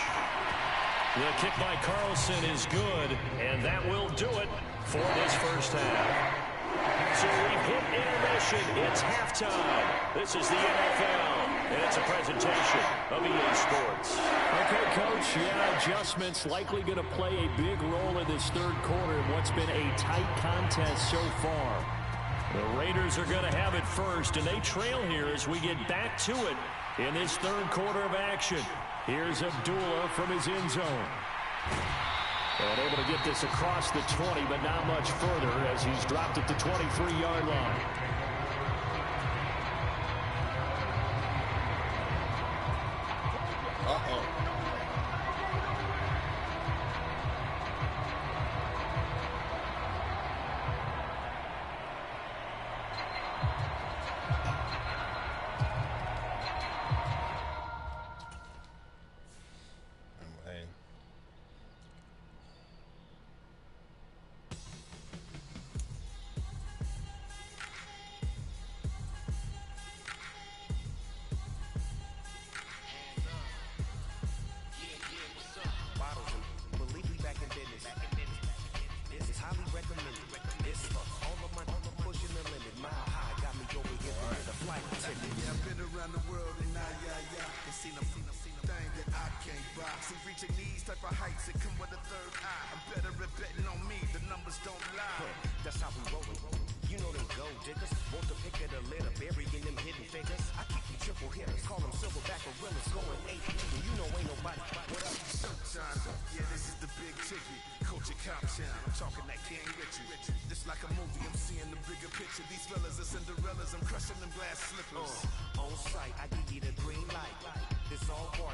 The kick by Carlson is good, and that will do it for this first half. So we've hit intermission. It's halftime. This is the NFL, and it's a presentation of EA Sports. Okay, Coach, yeah, adjustments likely going to play a big role in this third quarter in what's been a tight contest so far. The Raiders are going to have it first, and they trail here as we get back to it in this third quarter of action. Here's Abdullah from his end zone. And able to get this across the 20, but not much further as he's dropped at the 23-yard line. Uh-oh. Been around the world and and seen a thing that I can't box. See, reaching these type of heights, it come with a third eye. I'm better at betting on me, the numbers don't lie. That's how we roll. You know them gold diggers. Want the pick of the litter, burying them hidden figures. I keep them triple hitters, call them silverback gorillas, going 8 and you know ain't nobody. What up? Sometimes, yeah, this is the big ticket. Culture cop town, I'm talking that King Richard. Just like a movie, I'm seeing the bigger picture. These fellas are Cinderellas, I'm crushing them glass slippers. On sight, I give you the green light. This all part,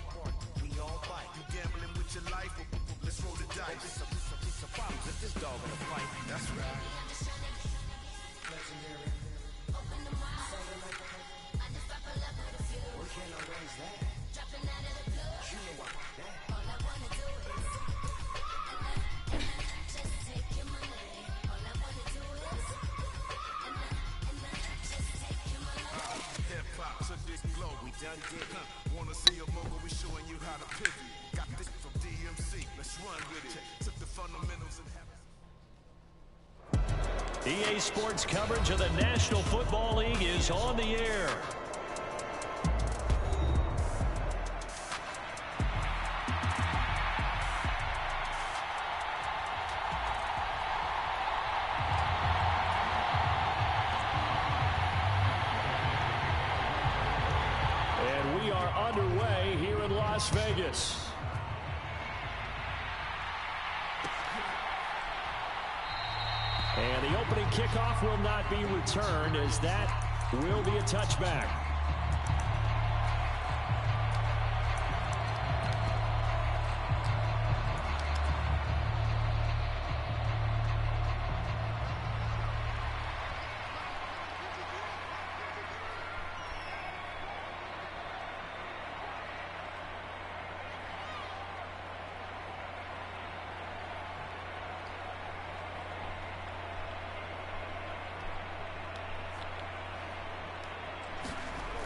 we all fight. You gambling with your life, let's roll the dice. It's a problem if this dog in a fight. That's right. Legendary. Open the mind. I just pop a level with a few. What can I raise that? Dropping out of the blue. You know I want that. All I wanna do is just take your money. All I wanna do is just take your money. Hip-hop took this globe. We done did it. Wanna see a mogul, we showing you how to pivot. Got this from DMC, let's run with it. Took the fundamentals and EA Sports coverage of the National Football League is on the air. And we are underway here in Las Vegas. And the opening kickoff will not be returned, as that will be a touchback.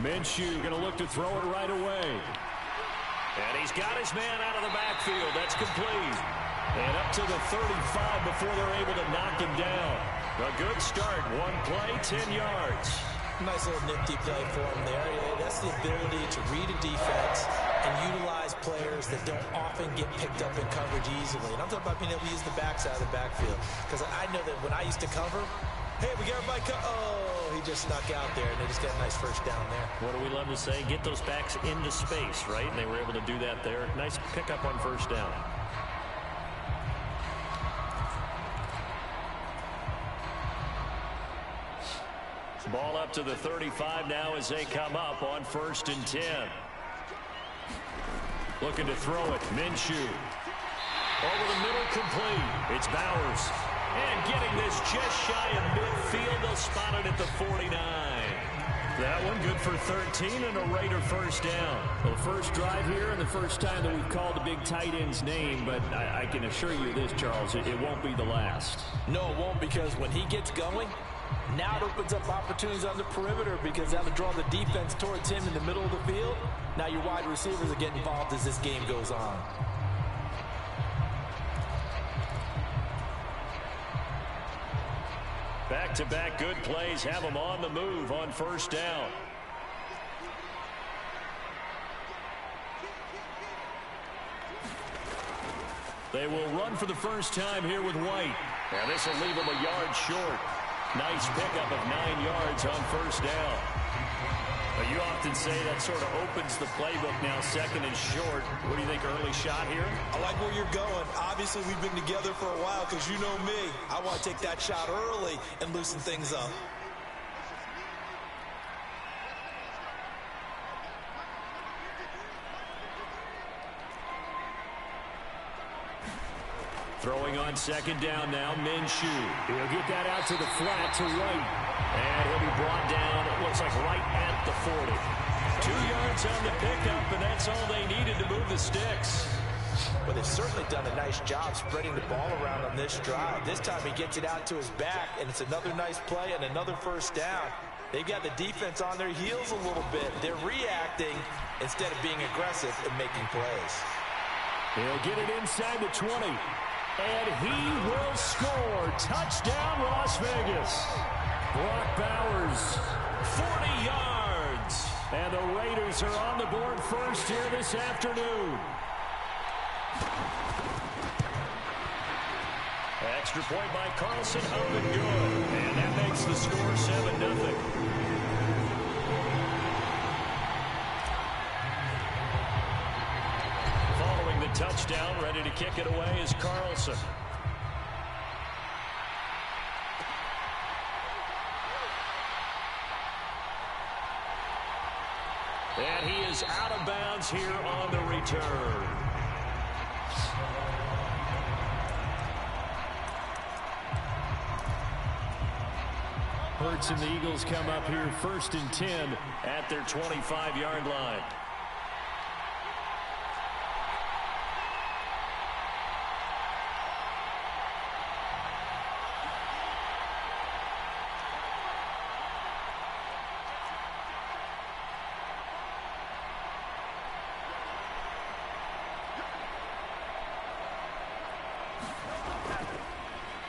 Minshew going to look to throw it right away. And he's got his man out of the backfield. That's complete. And up to the 35 before they're able to knock him down. A good start. One play, 10 yards. Nice little nifty play for him there. Yeah, that's the ability to read a defense and utilize players that don't often get picked up in coverage easily. And I'm talking about being able to use the backside of the backfield. Because I know that when I used to cover, hey, we got everybody he just snuck out there, and they just got a nice first down there. What do we love to say? Get those backs into space, right? And they were able to do that there. Nice pickup on first down. Ball up to the 35 now as they come up on 1st and 10. Looking to throw it. Minshew. Over the middle, complete. It's Bowers. And getting this just shy of midfield. They'll spot it at the 49. That one good for 13 and a Raider first down. Well, the first drive here and the first time that we've called the big tight end's name, but I can assure you this, Charles, it won't be the last. No, it won't, because when he gets going, now it opens up opportunities on the perimeter, because that'll draw the defense towards him in the middle of the field. Now your wide receivers are getting involved as this game goes on. Back-to-back good plays have them on the move on first down. They will run for the first time here with White. And this will leave them a yard short. Nice pickup of 9 yards on first down. But you often say that sort of opens the playbook now, 2nd and short. What do you think, early shot here? I like where you're going. Obviously, we've been together for a while, because you know me. I want to take that shot early and loosen things up. Throwing on 2nd down now, Minshew. He'll get that out to the flat to White. And he'll be brought down, it looks like right at the 40. 2 yards on the pickup, and that's all they needed to move the sticks. Well, they've certainly done a nice job spreading the ball around on this drive. This time he gets it out to his back, and it's another nice play and another first down. They've got the defense on their heels a little bit. They're reacting instead of being aggressive and making plays. He'll get it inside the 20. And he will score. Touchdown, Las Vegas. Brock Bowers, 40 yards. And And the Raiders are on the board first here this afternoon. Extra point by Carlson, up and good. And that makes the score 7-0. Following the touchdown, ready to kick it away is Carlson. And he is out of bounds here on the return. Hurts and the Eagles come up here 1st and 10 at their 25-yard line.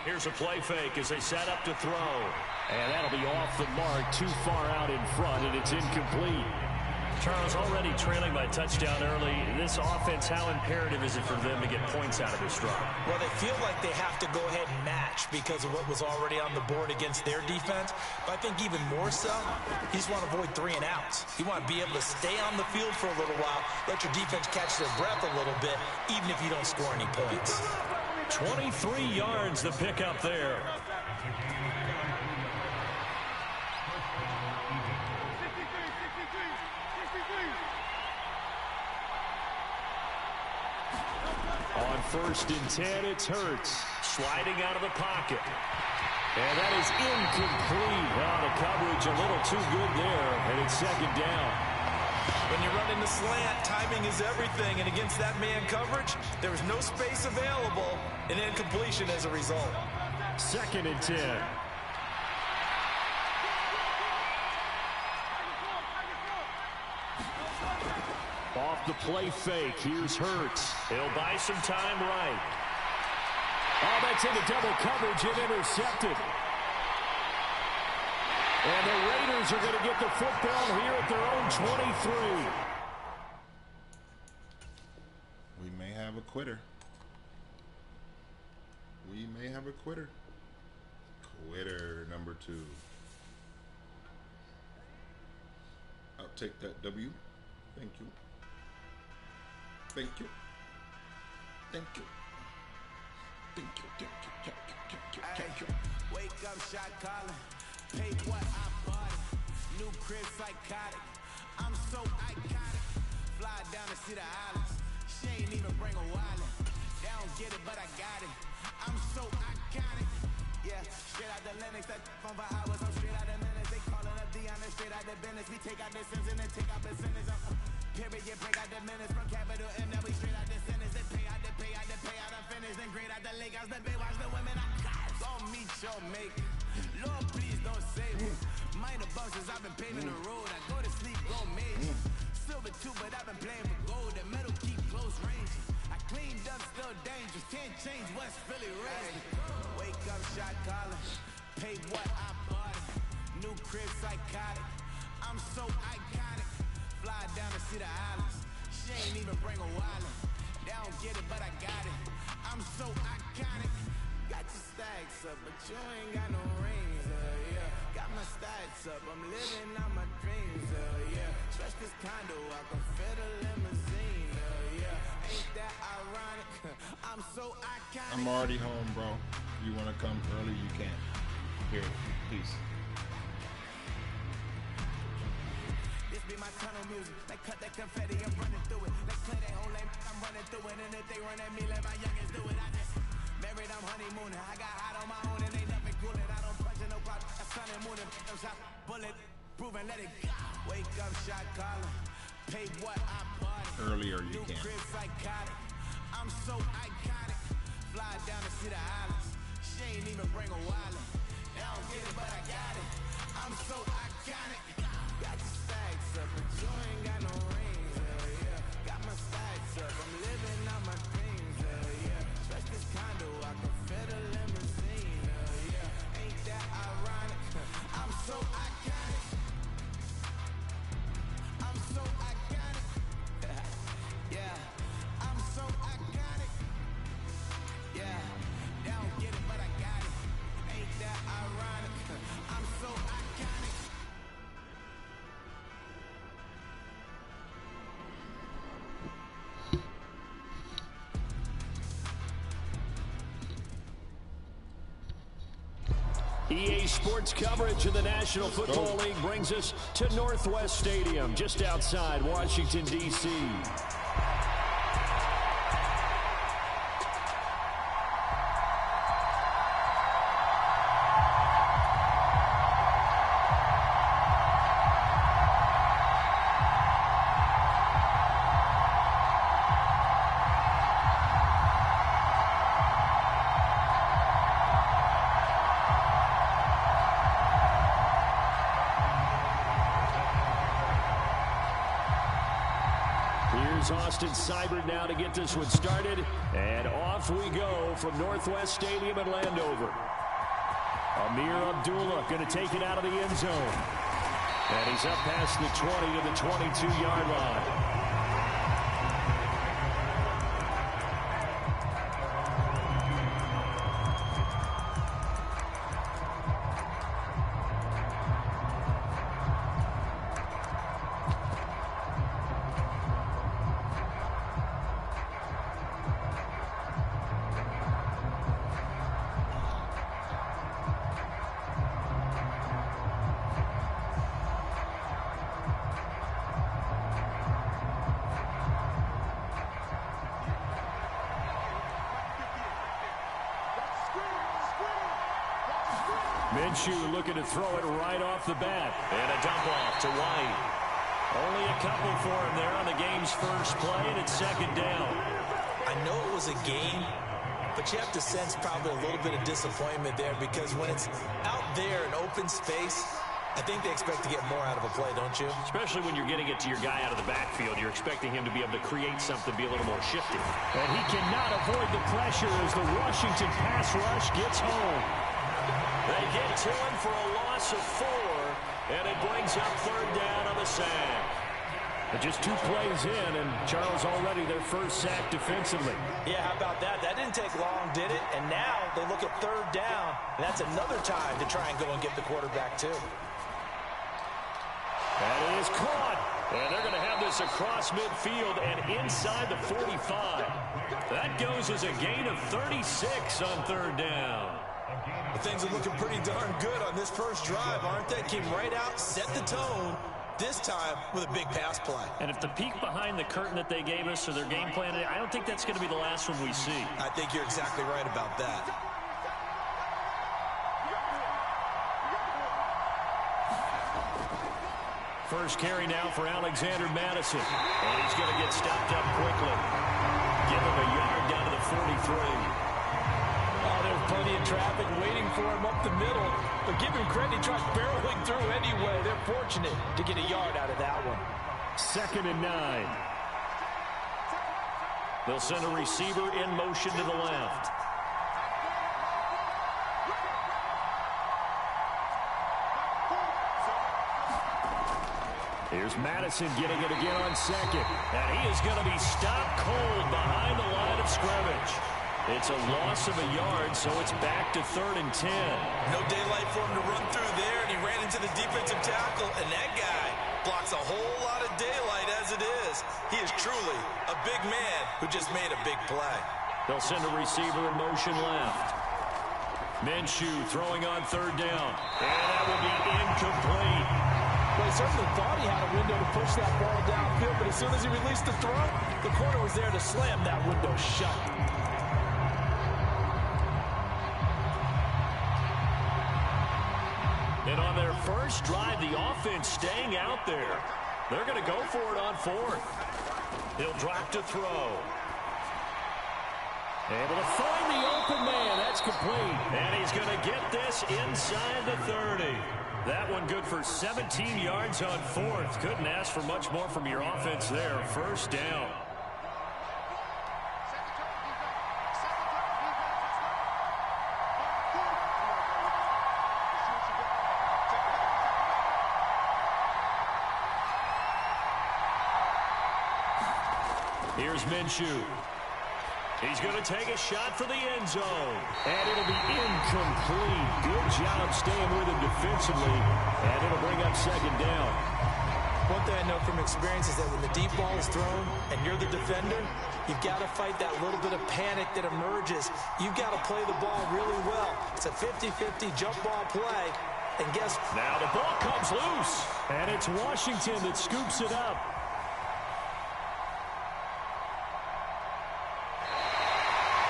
Here's a play fake as they set up to throw. And that'll be off the mark, too far out in front, and it's incomplete. Charles, already trailing by touchdown early. This offense, how imperative is it for them to get points out of this drive? Well, they feel like they have to go ahead and match because of what was already on the board against their defense. But I think even more so, you just want to avoid 3 and outs. You want to be able to stay on the field for a little while, let your defense catch their breath a little bit, even if you don't score any points. 23 yards the pickup there. On 1st and 10, it's Hurts. Sliding out of the pocket. And that is incomplete. Oh, the coverage a little too good there, and it's 2nd down. When you're running the slant, timing is everything. And against that man coverage, there was no space available, and incompletion as a result. 2nd and 10. Off the play fake, here's Hurts. He'll buy some time right. Oh, that's into double coverage and intercepted. And the Raiders are going to get the football here at their own 23. We may have a quitter. We may have a quitter. Quitter number 2. I'll take that W. Thank you. Thank you. Thank you. Thank you. Thank you. Thank you. Thank you. Wake up, shot calling. Pay what I bought it. New crib psychotic. I'm so iconic. Fly down to see the islands. She ain't even bring a wallet. They don't get it, but I got it. I'm so iconic. Yeah, straight out the Lennox. That phone for hours. I'm straight out the Lennox. They calling up Dion. Straight out the business. We take out the sins and then take out percentage. Period, break out the minutes from capital M. Now we straight out the sentence. They pay out, they pay out, they pay out. I'm finished. Then grade out the Lakers. The big watch the women. I got gon' meet your maker. Lord, please don't save me. Minor bumpers, I've been paving the road. I go to sleep, go major. Silver too, but I've been playing for gold. The metal keep close range. I cleaned up, still dangerous. Can't change West Philly raised. Wake up, shot calling. Pay what I bought it. New crib psychotic. I'm so iconic. Fly down to see the islands. She ain't even bring a wallet. They don't get it, but I got it. I'm so iconic. Got your stacks up, but you ain't got no rings, yeah. Got my stacks up, I'm living out my dreams, yeah. Stretch this condo, I can fit a limousine, yeah. Ain't that ironic? I'm so iconic. I'm already home, bro. You want to come early, you can. Here, peace. This be my tunnel music. They cut that confetti, I'm running through it. They play that whole lane, I'm running through it. And if they run at me, let my youngins do it. I just married, I'm honeymooning. I got hot on my own and ain't nothing coolin'. I don't punch in no clock. I sun and moon and shot bullet. Prove and let it go. Wake up, shot calling. Pay what I bought it. Earlier you New can. crib psychotic. I'm so iconic. Fly down to see the islands. She ain't even bring a wallet. They don't get it, but I got it. I'm so iconic. Got your stacks up, but you ain't got no rings, yeah. Got my stacks up, I'm living out my dreams, yeah. Stretch this condo, I can fit a limousine, yeah. Ain't that ironic? I'm so iconic. I'm EA Sports coverage of the National Football League brings us to Northwest Stadium, just outside Washington, D.C. Here's Austin Seibert now to get this one started. And off we go from Northwest Stadium in Landover. Amir Abdullah going to take it out of the end zone. And he's up past the 20 to the 22-yard line. Minshew looking to throw it right off the bat. And a dump off to White. Only a couple for him there on the game's first play, and it's second down. I know it was a game, but you have to sense probably a little bit of disappointment there because when it's out there in open space, I think they expect to get more out of a play, don't you? Especially when you're getting it to your guy out of the backfield. You're expecting him to be able to create something, be a little more shifty. And he cannot avoid the pressure as the Washington pass rush gets home. They get to him for a loss of 4, and it brings up third down on the sack. But just 2 plays in, and Charles already their first sack defensively. Yeah, how about that? That didn't take long, did it? And now they look at third down, and that's another time to try and go and get the quarterback, too. That is caught. And they're going to have this across midfield and inside the 45. That goes as a gain of 36 on third down. Well, things are looking pretty darn good on this first drive, aren't they? Came right out, set the tone, this time with a big pass play. And if the peek behind the curtain that they gave us or their game plan, I don't think that's going to be the last one we see. I think you're exactly right about that. First carry now for Alexander Madison. And he's going to get stopped up quickly. Give him a yard down to the 43. Oh, there's plenty of traffic waiting for him up the middle. But give him credit, he tried barreling through anyway. They're fortunate to get a yard out of that one. 2nd and 9. They'll send a receiver in motion to the left. Here's Madison getting it again on second. And he is going to be stopped cold behind the line of scrimmage. It's a loss of a yard, so it's back to 3rd and 10. No daylight for him to run through there, and he ran into the defensive tackle, and that guy blocks a whole lot of daylight as it is. He is truly a big man who just made a big play. They'll send a receiver in motion left. Minshew throwing on 3rd down. And that will be incomplete. Well, he certainly thought he had a window to push that ball downfield, but as soon as he released the throw, the corner was there to slam that window shut. And on their first drive, the offense staying out there. They're going to go for it on 4th. He'll drop to throw. Able to find the open man. That's complete. And he's going to get this inside the 30. That one good for 17 yards on 4th. Couldn't ask for much more from your offense there. First down. Here's Minshew. He's going to take a shot for the end zone. And it'll be incomplete. Good job staying with him defensively. And it'll bring up 2nd down. One thing I know from experience is that when the deep ball is thrown and you're the defender, you've got to fight that little bit of panic that emerges. You've got to play the ball really well. It's a 50-50 jump ball play. And guess... Now the ball comes loose. And it's Washington that scoops it up.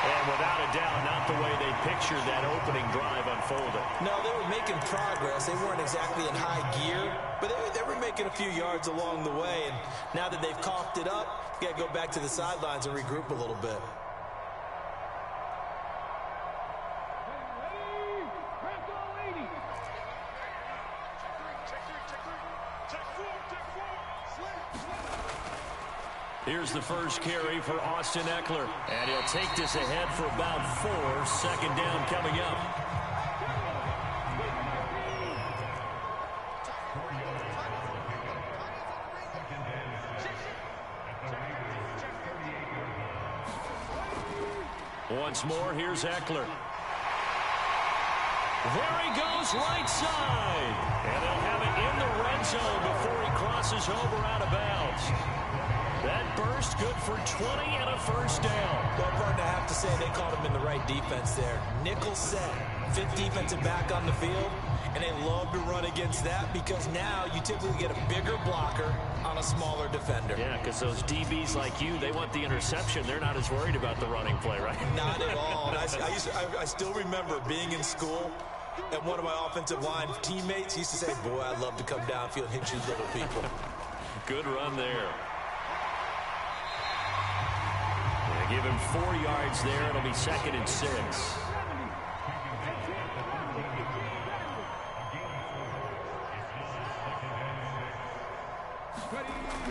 And without a doubt, not the way they pictured that opening drive unfolded. No, they were making progress. They weren't exactly in high gear, but they were making a few yards along the way. And now that they've coughed it up, you got to go back to the sidelines and regroup a little bit. Here's the first carry for Austin Eckler. And he'll take this ahead for about 4. Second down coming up. Once more, here's Eckler. There he goes, right side. And they'll have it in the red zone before he crosses over out of bounds. That burst good for 20 and a first down. Well, partner, I have to say they called him in the right defense there. Nickel set, 5th defensive back on the field, and they love to run against that because now you typically get a bigger blocker on a smaller defender. Yeah, because those DBs like you, they want the interception. They're not as worried about the running play, right? Not at all. And I still remember being in school, and one of my offensive line teammates used to say, boy, I'd love to come downfield and hit you little people. Good run there. Give him 4 yards there. It'll be 2nd and 6.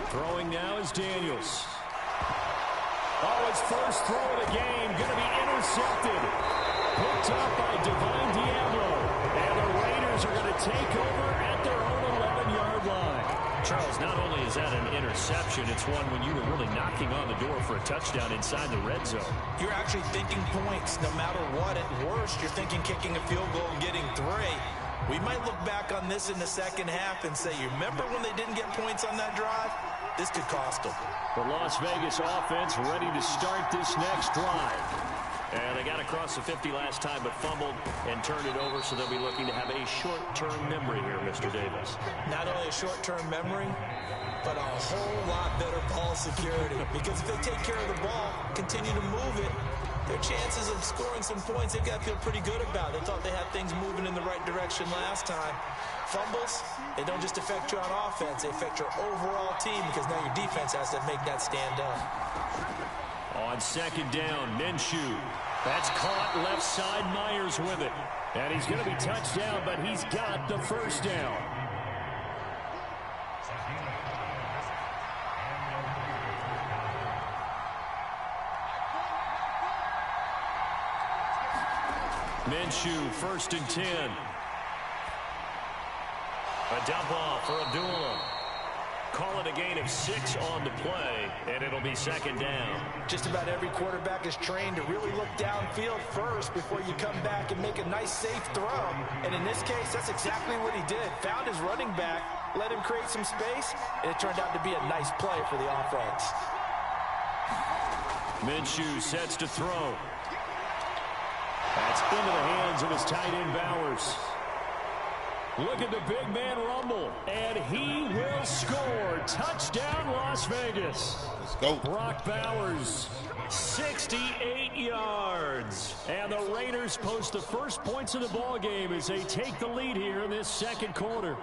Throwing now is Daniels. Oh, his first throw of the game going to be intercepted. Picked up by Divine Diablo. And the Raiders are going to take over at their own 11-yard line. Charles, not only is that an interception, it's one when you were really knocking on the door for a touchdown inside the red zone. You're actually thinking points no matter what. At worst, you're thinking kicking a field goal and getting 3. We might look back on this in the second half and say, you remember when they didn't get points on that drive? This could cost them. The Las Vegas offense ready to start this next drive. And they got across the 50 last time, but fumbled and turned it over, so they'll be looking to have a short-term memory here, Mr. Davis. Not only a short-term memory, but a whole lot better ball security. Because if they take care of the ball, continue to move it, their chances of scoring some points, they've got to feel pretty good about. They thought they had things moving in the right direction last time. Fumbles, they don't just affect you on offense, they affect your overall team because now your defense has to make that stand up. On 2nd down, Minshew. That's caught left side, Myers with it. And he's going to be touched down, but he's got the first down. Minshew, 1st and 10. A dump off for Abdullah. Call it a gain of 6 on the play, and it'll be 2nd down. Just about every quarterback is trained to really look downfield first before you come back and make a nice, safe throw. And in this case, that's exactly what he did. Found his running back, let him create some space, and it turned out to be a nice play for the offense. Minshew sets to throw. That's into the hands of his tight end, Bowers. Look at the big man rumble, and he will score. Touchdown, Las Vegas. Let's go. Brock Bowers, 68 yards. And the Raiders post the first points of the ball game as they take the lead here in this 2nd quarter.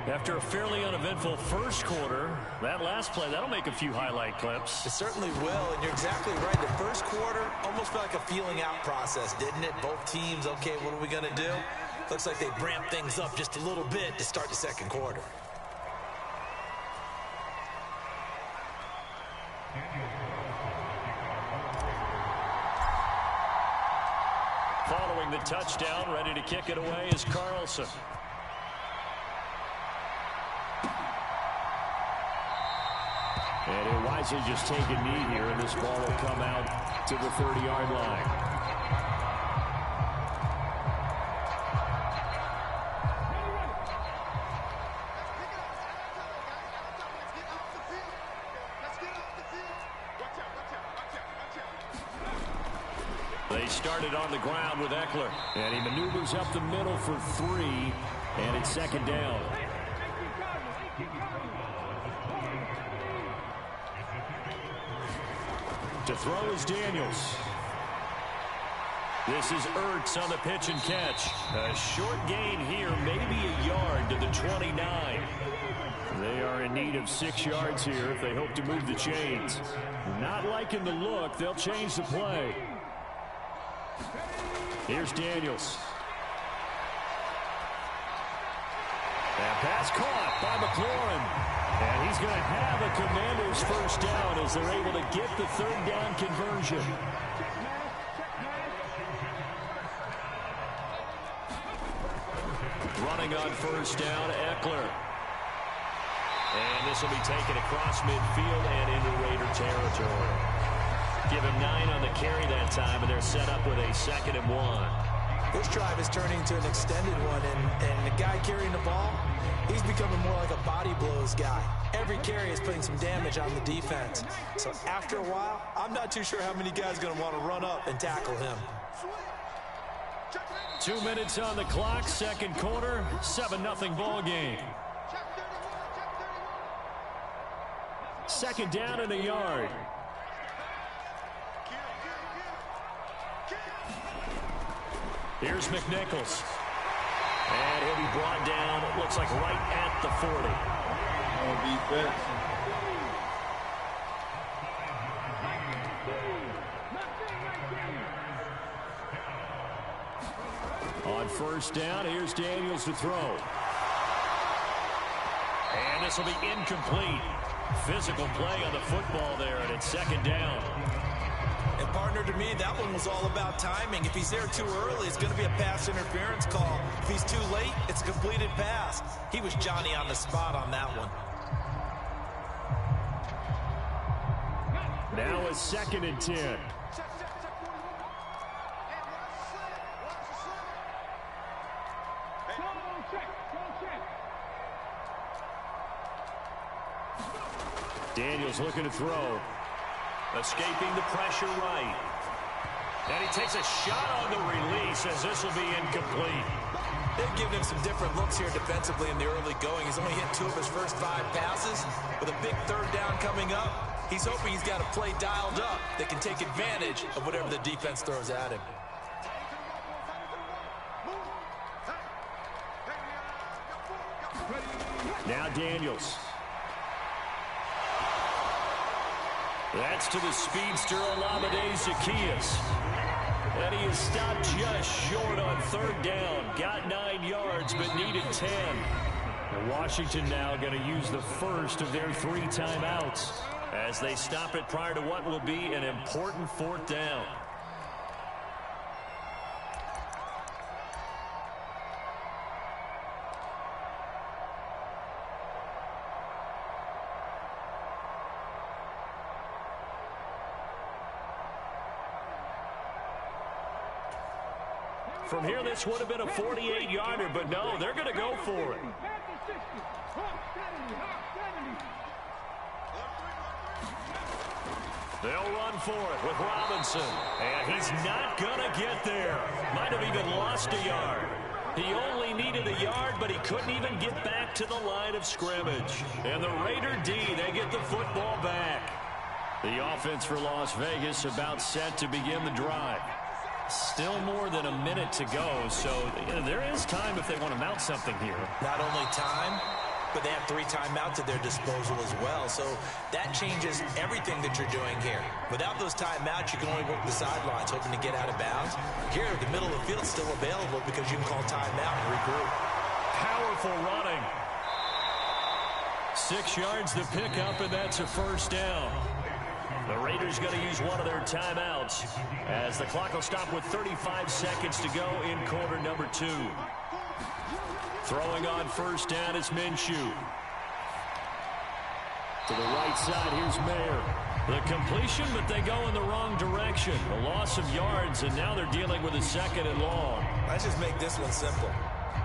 After a fairly uneventful first quarter, that last play, that'll make a few highlight clips. It certainly will, and you're exactly right. The first quarter almost felt like a feeling out process, didn't it? Both teams, okay, what are we going to do? Looks like they ramped things up just a little bit to start the 2nd quarter. Following the touchdown, ready to kick it away is Carlson. And he'll wisely just take a knee here, and this ball will come out to the 30-yard line. They started on the ground with Eckler. And he maneuvers up the middle for 3. And it's second down. To throw is Daniels. This is Ertz on the pitch and catch. A short gain here, maybe a yard to the 29. They are in need of 6 yards here if they hope to move the chains. Not liking the look, they'll change the play. Here's Daniels. And pass caught by McLaurin. And he's going to have a Commanders first down as they're able to get the 3rd down conversion. Running on first down, Eckler. And this will be taken across midfield and into Raider territory. Give him 9 on the carry that time, and they're set up with a 2nd and 1. This drive is turning into an extended one, and the guy carrying the ball, he's becoming more like a body blows guy. Every carry is putting some damage on the defense. So after a while, I'm not too sure how many guys are going to want to run up and tackle him. 2 minutes on the clock, second quarter, 7-0 ball game. Second down and a yard. Here's McNichols. And he'll be brought down, it looks like right at the 40. Defense. On first down, here's Daniels to throw. And this will be incomplete. Physical play on the football there, and it's second down. And partner, to me, that one was all about timing. If he's there too early, it's going to be a pass interference call. If he's too late, it's a completed pass. He was Johnny on the spot on that one. Now a 2nd and 10. Daniels looking to throw. Escaping the pressure right. And he takes a shot on the release as this will be incomplete. They've given him some different looks here defensively in the early going. He's only hit 2 of his first 5 passes. With a big 3rd down coming up, he's hoping he's got a play dialed up that can take advantage of whatever the defense throws at him. Now Daniels. That's to the speedster Olamide Zaccheaus. And he is stopped just short on 3rd down. Got 9 yards, but needed 10. And Washington now going to use the first of their 3 timeouts as they stop it prior to what will be an important 4th down. From here, this would have been a 48-yarder, but no, they're going to go for it. They'll run for it with Robinson, and he's not going to get there. Might have even lost a yard. He only needed a yard, but he couldn't even get back to the line of scrimmage. And the Raider D, they get the football back. The offense for Las Vegas about set to begin the drive. Still more than a minute to go, so there is time if they want to mount something here. Not only time, but they have 3 timeouts at their disposal as well, so that changes everything that you're doing here. Without those timeouts, you can only work the sidelines, hoping to get out of bounds. Here, the middle of the field's still available because you can call timeout and regroup. Powerful running. 6 yards to pick up, and that's a first down. The Raiders going to use one of their timeouts as the clock will stop with 35 seconds to go in quarter number 2. Throwing on first down is Minshew. To the right side, here's Mayer. The completion, but they go in the wrong direction. A loss of yards, and now they're dealing with a 2nd and long. Let's just make this one simple.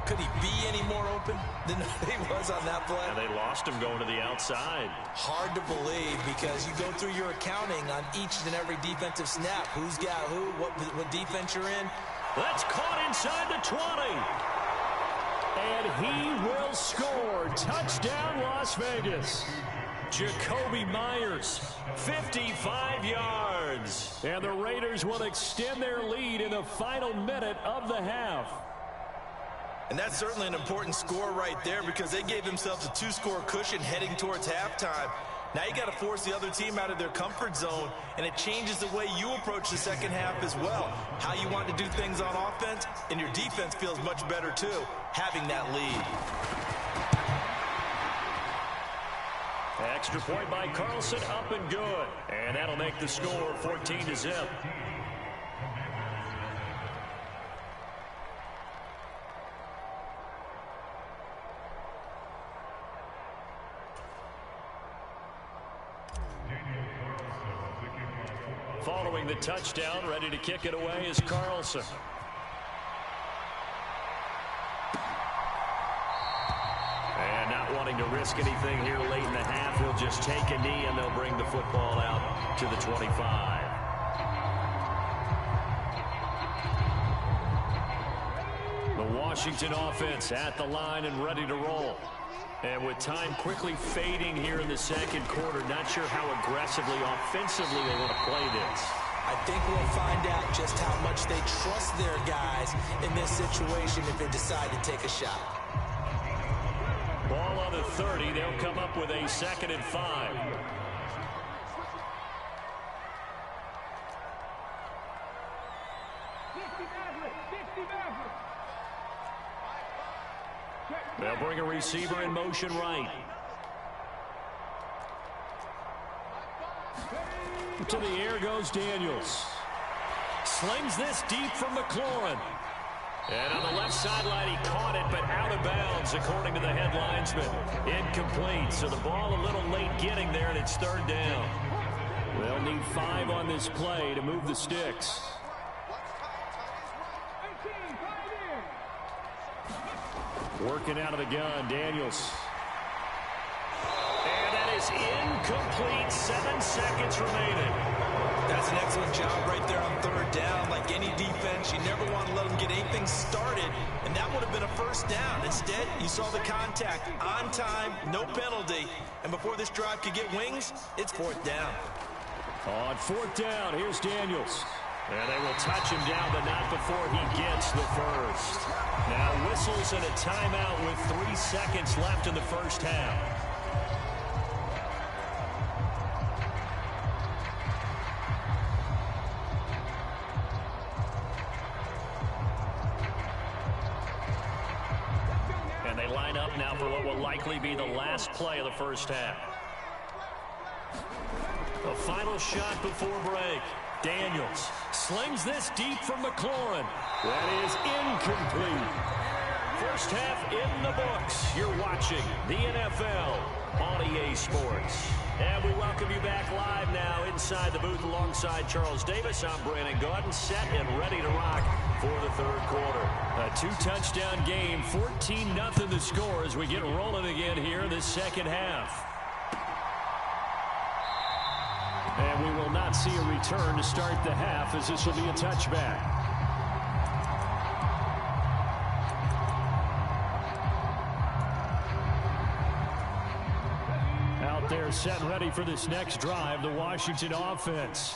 Could he be any more open than he was on that play? And they lost him going to the outside. Hard to believe because you go through your accounting on each and every defensive snap. Who's got who, what defense you're in. That's caught inside the 20. And he will score. Touchdown, Las Vegas. Jacoby Myers, 55 yards. And the Raiders will extend their lead in the final minute of the half. And that's certainly an important score right there because they gave themselves a 2-score cushion heading towards halftime. Now you got to force the other team out of their comfort zone, and it changes the way you approach the second half as well. How you want to do things on offense, and your defense feels much better too, having that lead. Extra point by Carlson, up and good. And that'll make the score 14-0. Following the touchdown, ready to kick it away is Carlson. And not wanting to risk anything here late in the half, he'll just take a knee and they'll bring the football out to the 25. The Washington offense at the line and ready to roll. And with time quickly fading here in the second quarter, not sure how aggressively, offensively they want to play this. I think we'll find out just how much they trust their guys in this situation if they decide to take a shot. Ball on the 30. They'll come up with a 2nd and 5. They'll bring a receiver in motion right. To the air goes Daniels. Slings this deep from McLaurin. And on the left sideline, he caught it, but out of bounds, according to the head linesman. Incomplete, so the ball a little late getting there, and it's 3rd down. They'll need 5 on this play to move the sticks. Working out of the gun, Daniels. And that is incomplete. 7 seconds remaining. That's an excellent job right there on 3rd down. Like any defense, you never want to let them get anything started, and that would have been a 1st down. Instead, you saw the contact on time, no penalty, and before this drive could get wings, it's 4th down. On 4th down, here's Daniels. And they will touch him down, but not before he gets the first. Now whistles and a timeout with 3 seconds left in the first half. And they line up now for what will likely be the last play of the first half. The final shot before break. Daniels slings this deep from McLaurin. That is incomplete. First half in the books. You're watching the NFL on EA Sports. And we welcome you back live now inside the booth alongside Charles Davis. I'm Brandon Gaudin, set and ready to rock for the 3rd quarter. A 2-touchdown game, 14-0 the score as we get rolling again here in the second half. And we will not see a return to start the half as this will be a touchback. Out there set and ready for this next drive, the Washington offense.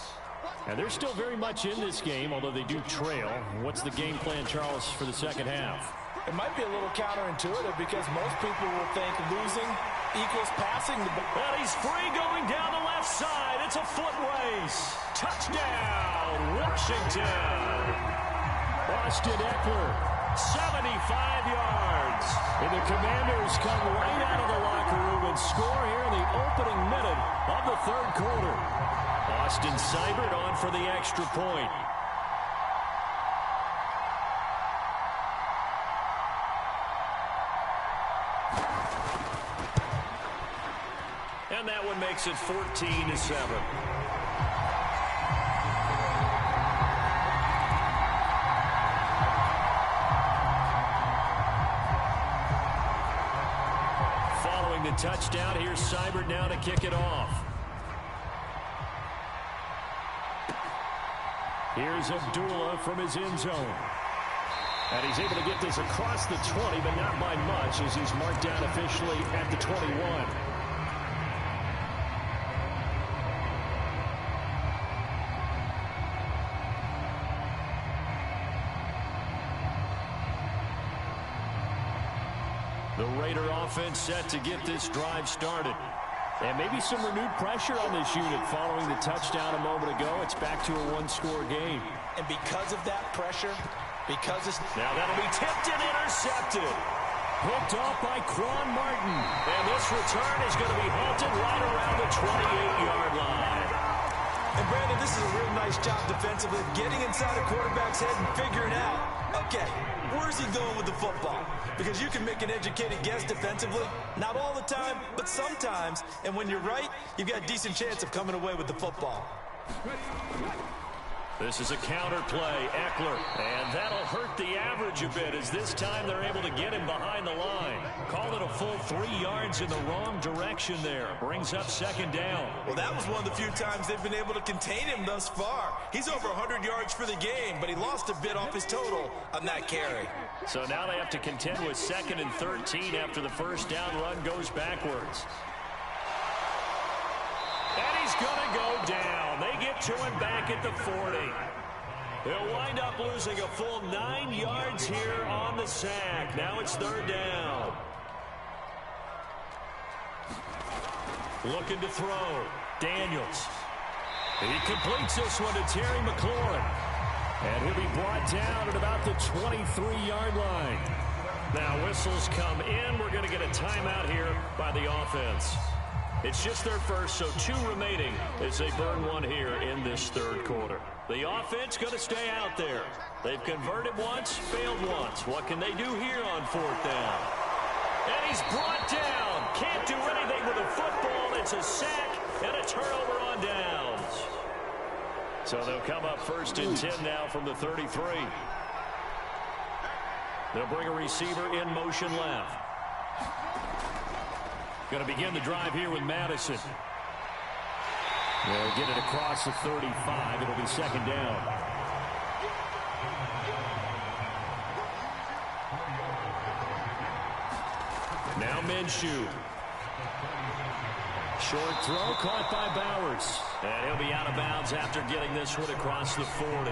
And they're still very much in this game, although they do trail. What's the game plan, Charles, for the second half? It might be a little counterintuitive because most people will think losing equals passing the ball. Well, he's free going down the left side. It's a foot race. Touchdown, Washington. Austin Eckler, 75 yards. And the Commanders come right out of the locker room and score here in the opening minute of the 3rd quarter. Austin Seibert on for the extra point. And that one makes it 14-7. touchdown. Here's Seibert now to kick it off. Here's Abdullah from his end zone. And he's able to get this across the 20, but not by much as he's marked down officially at the 21. The Raider offense set to get this drive started. And maybe some renewed pressure on this unit following the touchdown a moment ago. It's back to a one-score game. And because of that pressure, now that'll be tipped and intercepted. Picked off by Quan Martin. And this return is going to be halted right around the 28-yard line. And Brandon, this is a real nice job defensively, getting inside a quarterback's head and figuring out, okay, where's he going with the football? Because you can make an educated guess defensively, not all the time, but sometimes. And when you're right, you've got a decent chance of coming away with the football. This is a counter play, Eckler, and that'll hurt the average a bit as this time they're able to get him behind the line. Call it a full 3 yards in the wrong direction there. Brings up second down. Well, that was one of the few times they've been able to contain him thus far. He's over 100 yards for the game, but he lost a bit off his total on that carry. So now they have to contend with 2nd and 13 after the first down run goes backwards. And he's going to go down. They get to him back at the 40. He'll wind up losing a full 9 yards here on the sack. Now it's 3rd down. Looking to throw. Daniels. He completes this one to Terry McLaurin. And he'll be brought down at about the 23-yard line. Now whistles come in. We're going to get a timeout here by the offense. It's just their first, so 2 remaining as they burn one here in this 3rd quarter. The offense going to stay out there. They've converted once, failed once. What can they do here on 4th down? And he's brought down. Can't do anything with the football. It's a sack and a turnover on downs. So they'll come up 1st and 10 now from the 33. They'll bring a receiver in motion left. Going to begin the drive here with Madison. They'll get it across the 35. It'll be 2nd down. Now Minshew. Short throw caught by Bowers. And he'll be out of bounds after getting this one across the 40.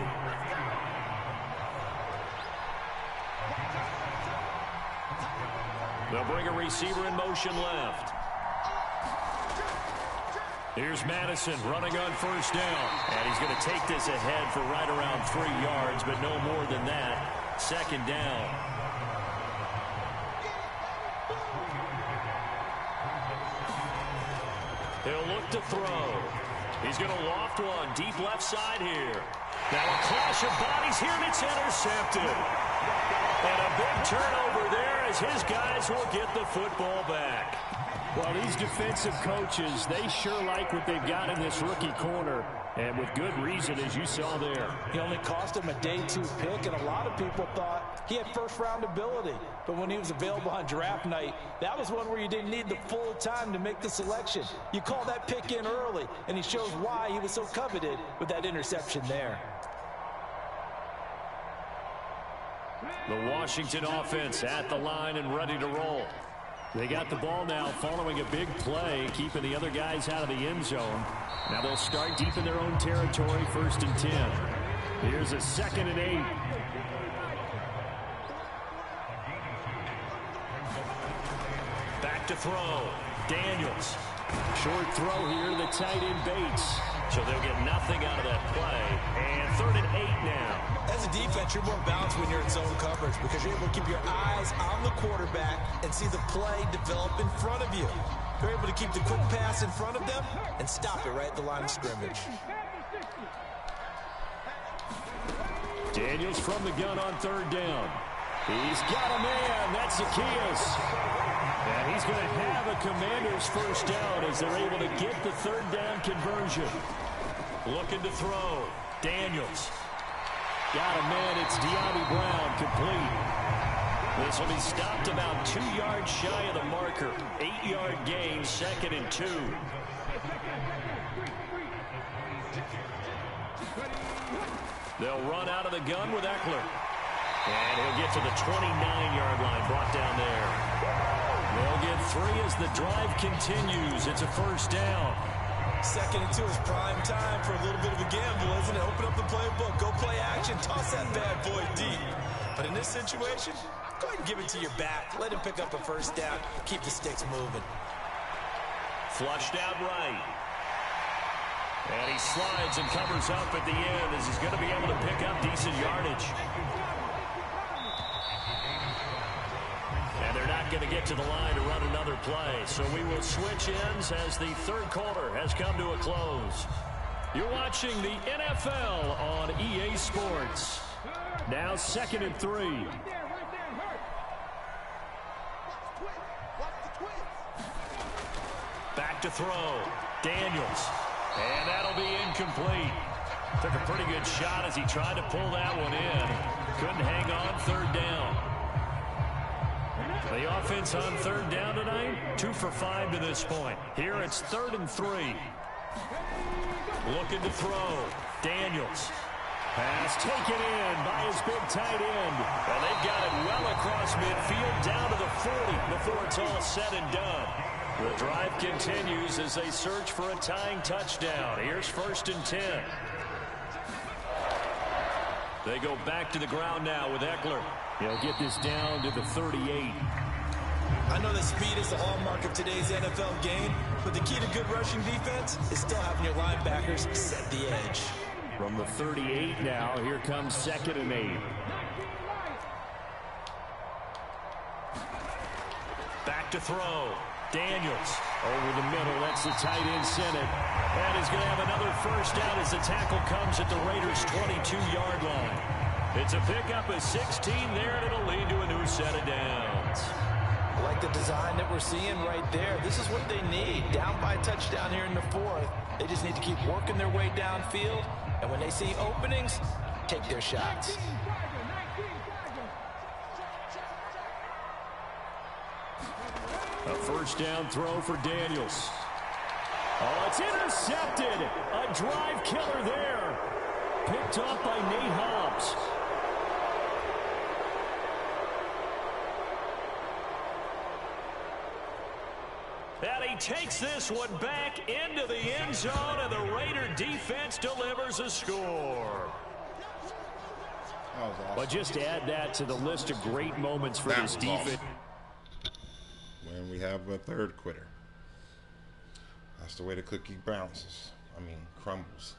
They'll bring a receiver in motion left. Here's Madison running on 1st down. And he's going to take this ahead for right around 3 yards, but no more than that. 2nd down. He'll look to throw. He's going to loft one deep left side here. Now a clash of bodies here, and it's intercepted. And a big turnover there as his guys will get the football back. Well, these defensive coaches, they sure like what they've got in this rookie corner. And with good reason, as you saw there. He only cost him a day 2 pick, and a lot of people thought he had first-round ability. But when he was available on draft night, that was one where you didn't need the full time to make the selection. You call that pick in early, and he shows why he was so coveted with that interception there. The Washington offense at the line and ready to roll. They got the ball now following a big play, keeping the other guys out of the end zone. Now they'll start deep in their own territory, 1st and 10. Here's a 2nd and 8. Back to throw. Daniels. Short throw here to the tight end Bates. So they'll get nothing out of that play. And 3rd and 8 now. As a defense, you're more balanced when you're in zone coverage because you're able to keep your eyes on the quarterback and see the play develop in front of you. You're able to keep the quick pass in front of them and stop it right at the line of scrimmage. Daniels from the gun on 3rd down. He's got a man. That's Zacchaeus. And he's going to have a Commander's 1st down as they're able to get the 3rd down conversion. Looking to throw. Daniels. Got a man. It's De'Ami Brown complete. This will be stopped about 2 yards shy of the marker. 8-yard gain, 2nd and 2. They'll run out of the gun with Eckler. And he'll get to the 29-yard line, brought down there. They'll get 3 as the drive continues. It's a first down. 2nd and 2 is prime time for a little bit of a gamble, isn't it? Open up the playbook, go play action, toss that bad boy deep. But in this situation, go ahead and give it to your back. Let him pick up a first down. Keep the sticks moving. Flushed out right. And he slides and covers up at the end as he's going to be able to pick up decent yardage. And they're not going to get to the line to run another play. So we will switch ends as the third quarter has come to a close. You're watching the NFL on EA Sports. Now 2nd and 3. Back to throw. Daniels. And that'll be incomplete. Took a pretty good shot as he tried to pull that one in. Couldn't hang on, 3rd down. The offense on 3rd down tonight, 2 for 5 to this point. Here it's 3rd and 3. Looking to throw. Daniels. Pass taken in by his big tight end. And they've got it well across midfield down to the 40 before it's all said and done. The drive continues as they search for a tying touchdown. Here's 1st and 10. They go back to the ground now with Eckler. He'll get this down to the 38. I know that speed is the hallmark of today's NFL game, but the key to good rushing defense is still having your linebackers set the edge. From the 38 now, here comes 2nd and 8. Back to throw. Daniels over the middle. That's the tight end sent it. And he's going to have another first down as the tackle comes at the Raiders' 22-yard line. It's a pickup of 16 there, and it'll lead to a new set of downs. I like the design that we're seeing right there. This is what they need. Down by a touchdown here in the 4th. They just need to keep working their way downfield. And when they see openings, take their shots. A first down throw for Daniels. Oh, it's intercepted. A drive killer there. Picked up by Nate Hobbs. And he takes this one back into the end zone, and the Raider defense delivers a score. Awesome. But just add that to the list of great moments for this defense. Awesome. When we have a third quitter. That's the way the cookie bounces. I mean, crumbles.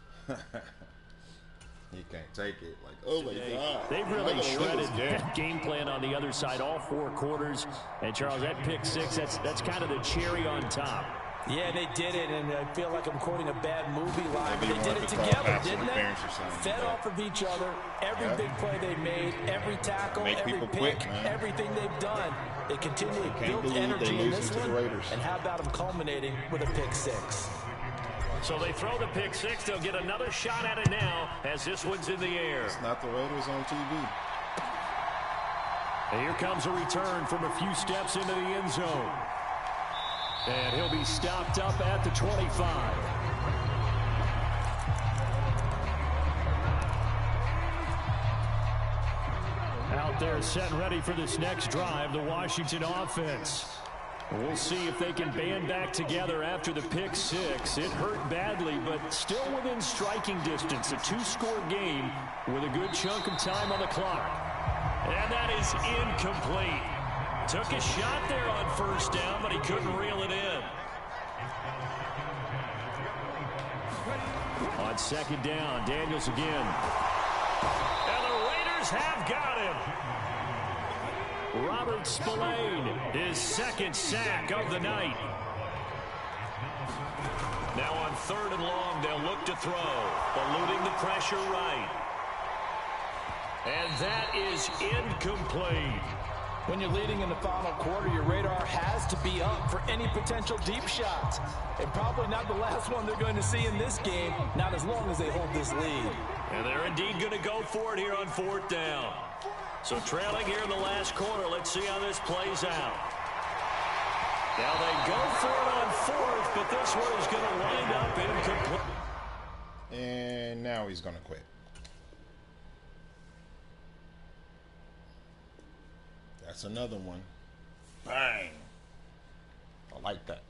You can't take it. Like, oh my God. They've really shredded that game plan on the other side, all 4 quarters. And Charles, that pick 6, that's kind of the cherry on top. Yeah, they did it, and I feel like I'm quoting a bad movie line, but they did it together, didn't they? Fed off of each other, every big play they made, every tackle, every pick, everything they've done. They continually built energy in this one, and how about them culminating with a pick 6? So they throw the pick 6. They'll get another shot at it now as this one's in the air. It's not the Raiders on TV. And here comes a return from a few steps into the end zone. And he'll be stopped up at the 25. Out there set and ready for this next drive, the Washington offense. We'll see if they can band back together after the pick 6. It hurt badly, but still within striking distance. A 2-score game with a good chunk of time on the clock. And that is incomplete. Took a shot there on first down, but he couldn't reel it in. On 2nd down, Daniels again. And the Raiders have got him. Robert Spillane, his 2nd sack of the night. Now on 3rd and long, they'll look to throw, eluding the pressure right. And that is incomplete. When you're leading in the final quarter, your radar has to be up for any potential deep shots. And probably not the last one they're going to see in this game, not as long as they hold this lead. And they're indeed going to go for it here on 4th down. So trailing here in the last quarter. Let's see how this plays out. Now they go for it on fourth, but this one is going to wind up incomplete. And now he's going to quit. That's another one. Bang. I like that.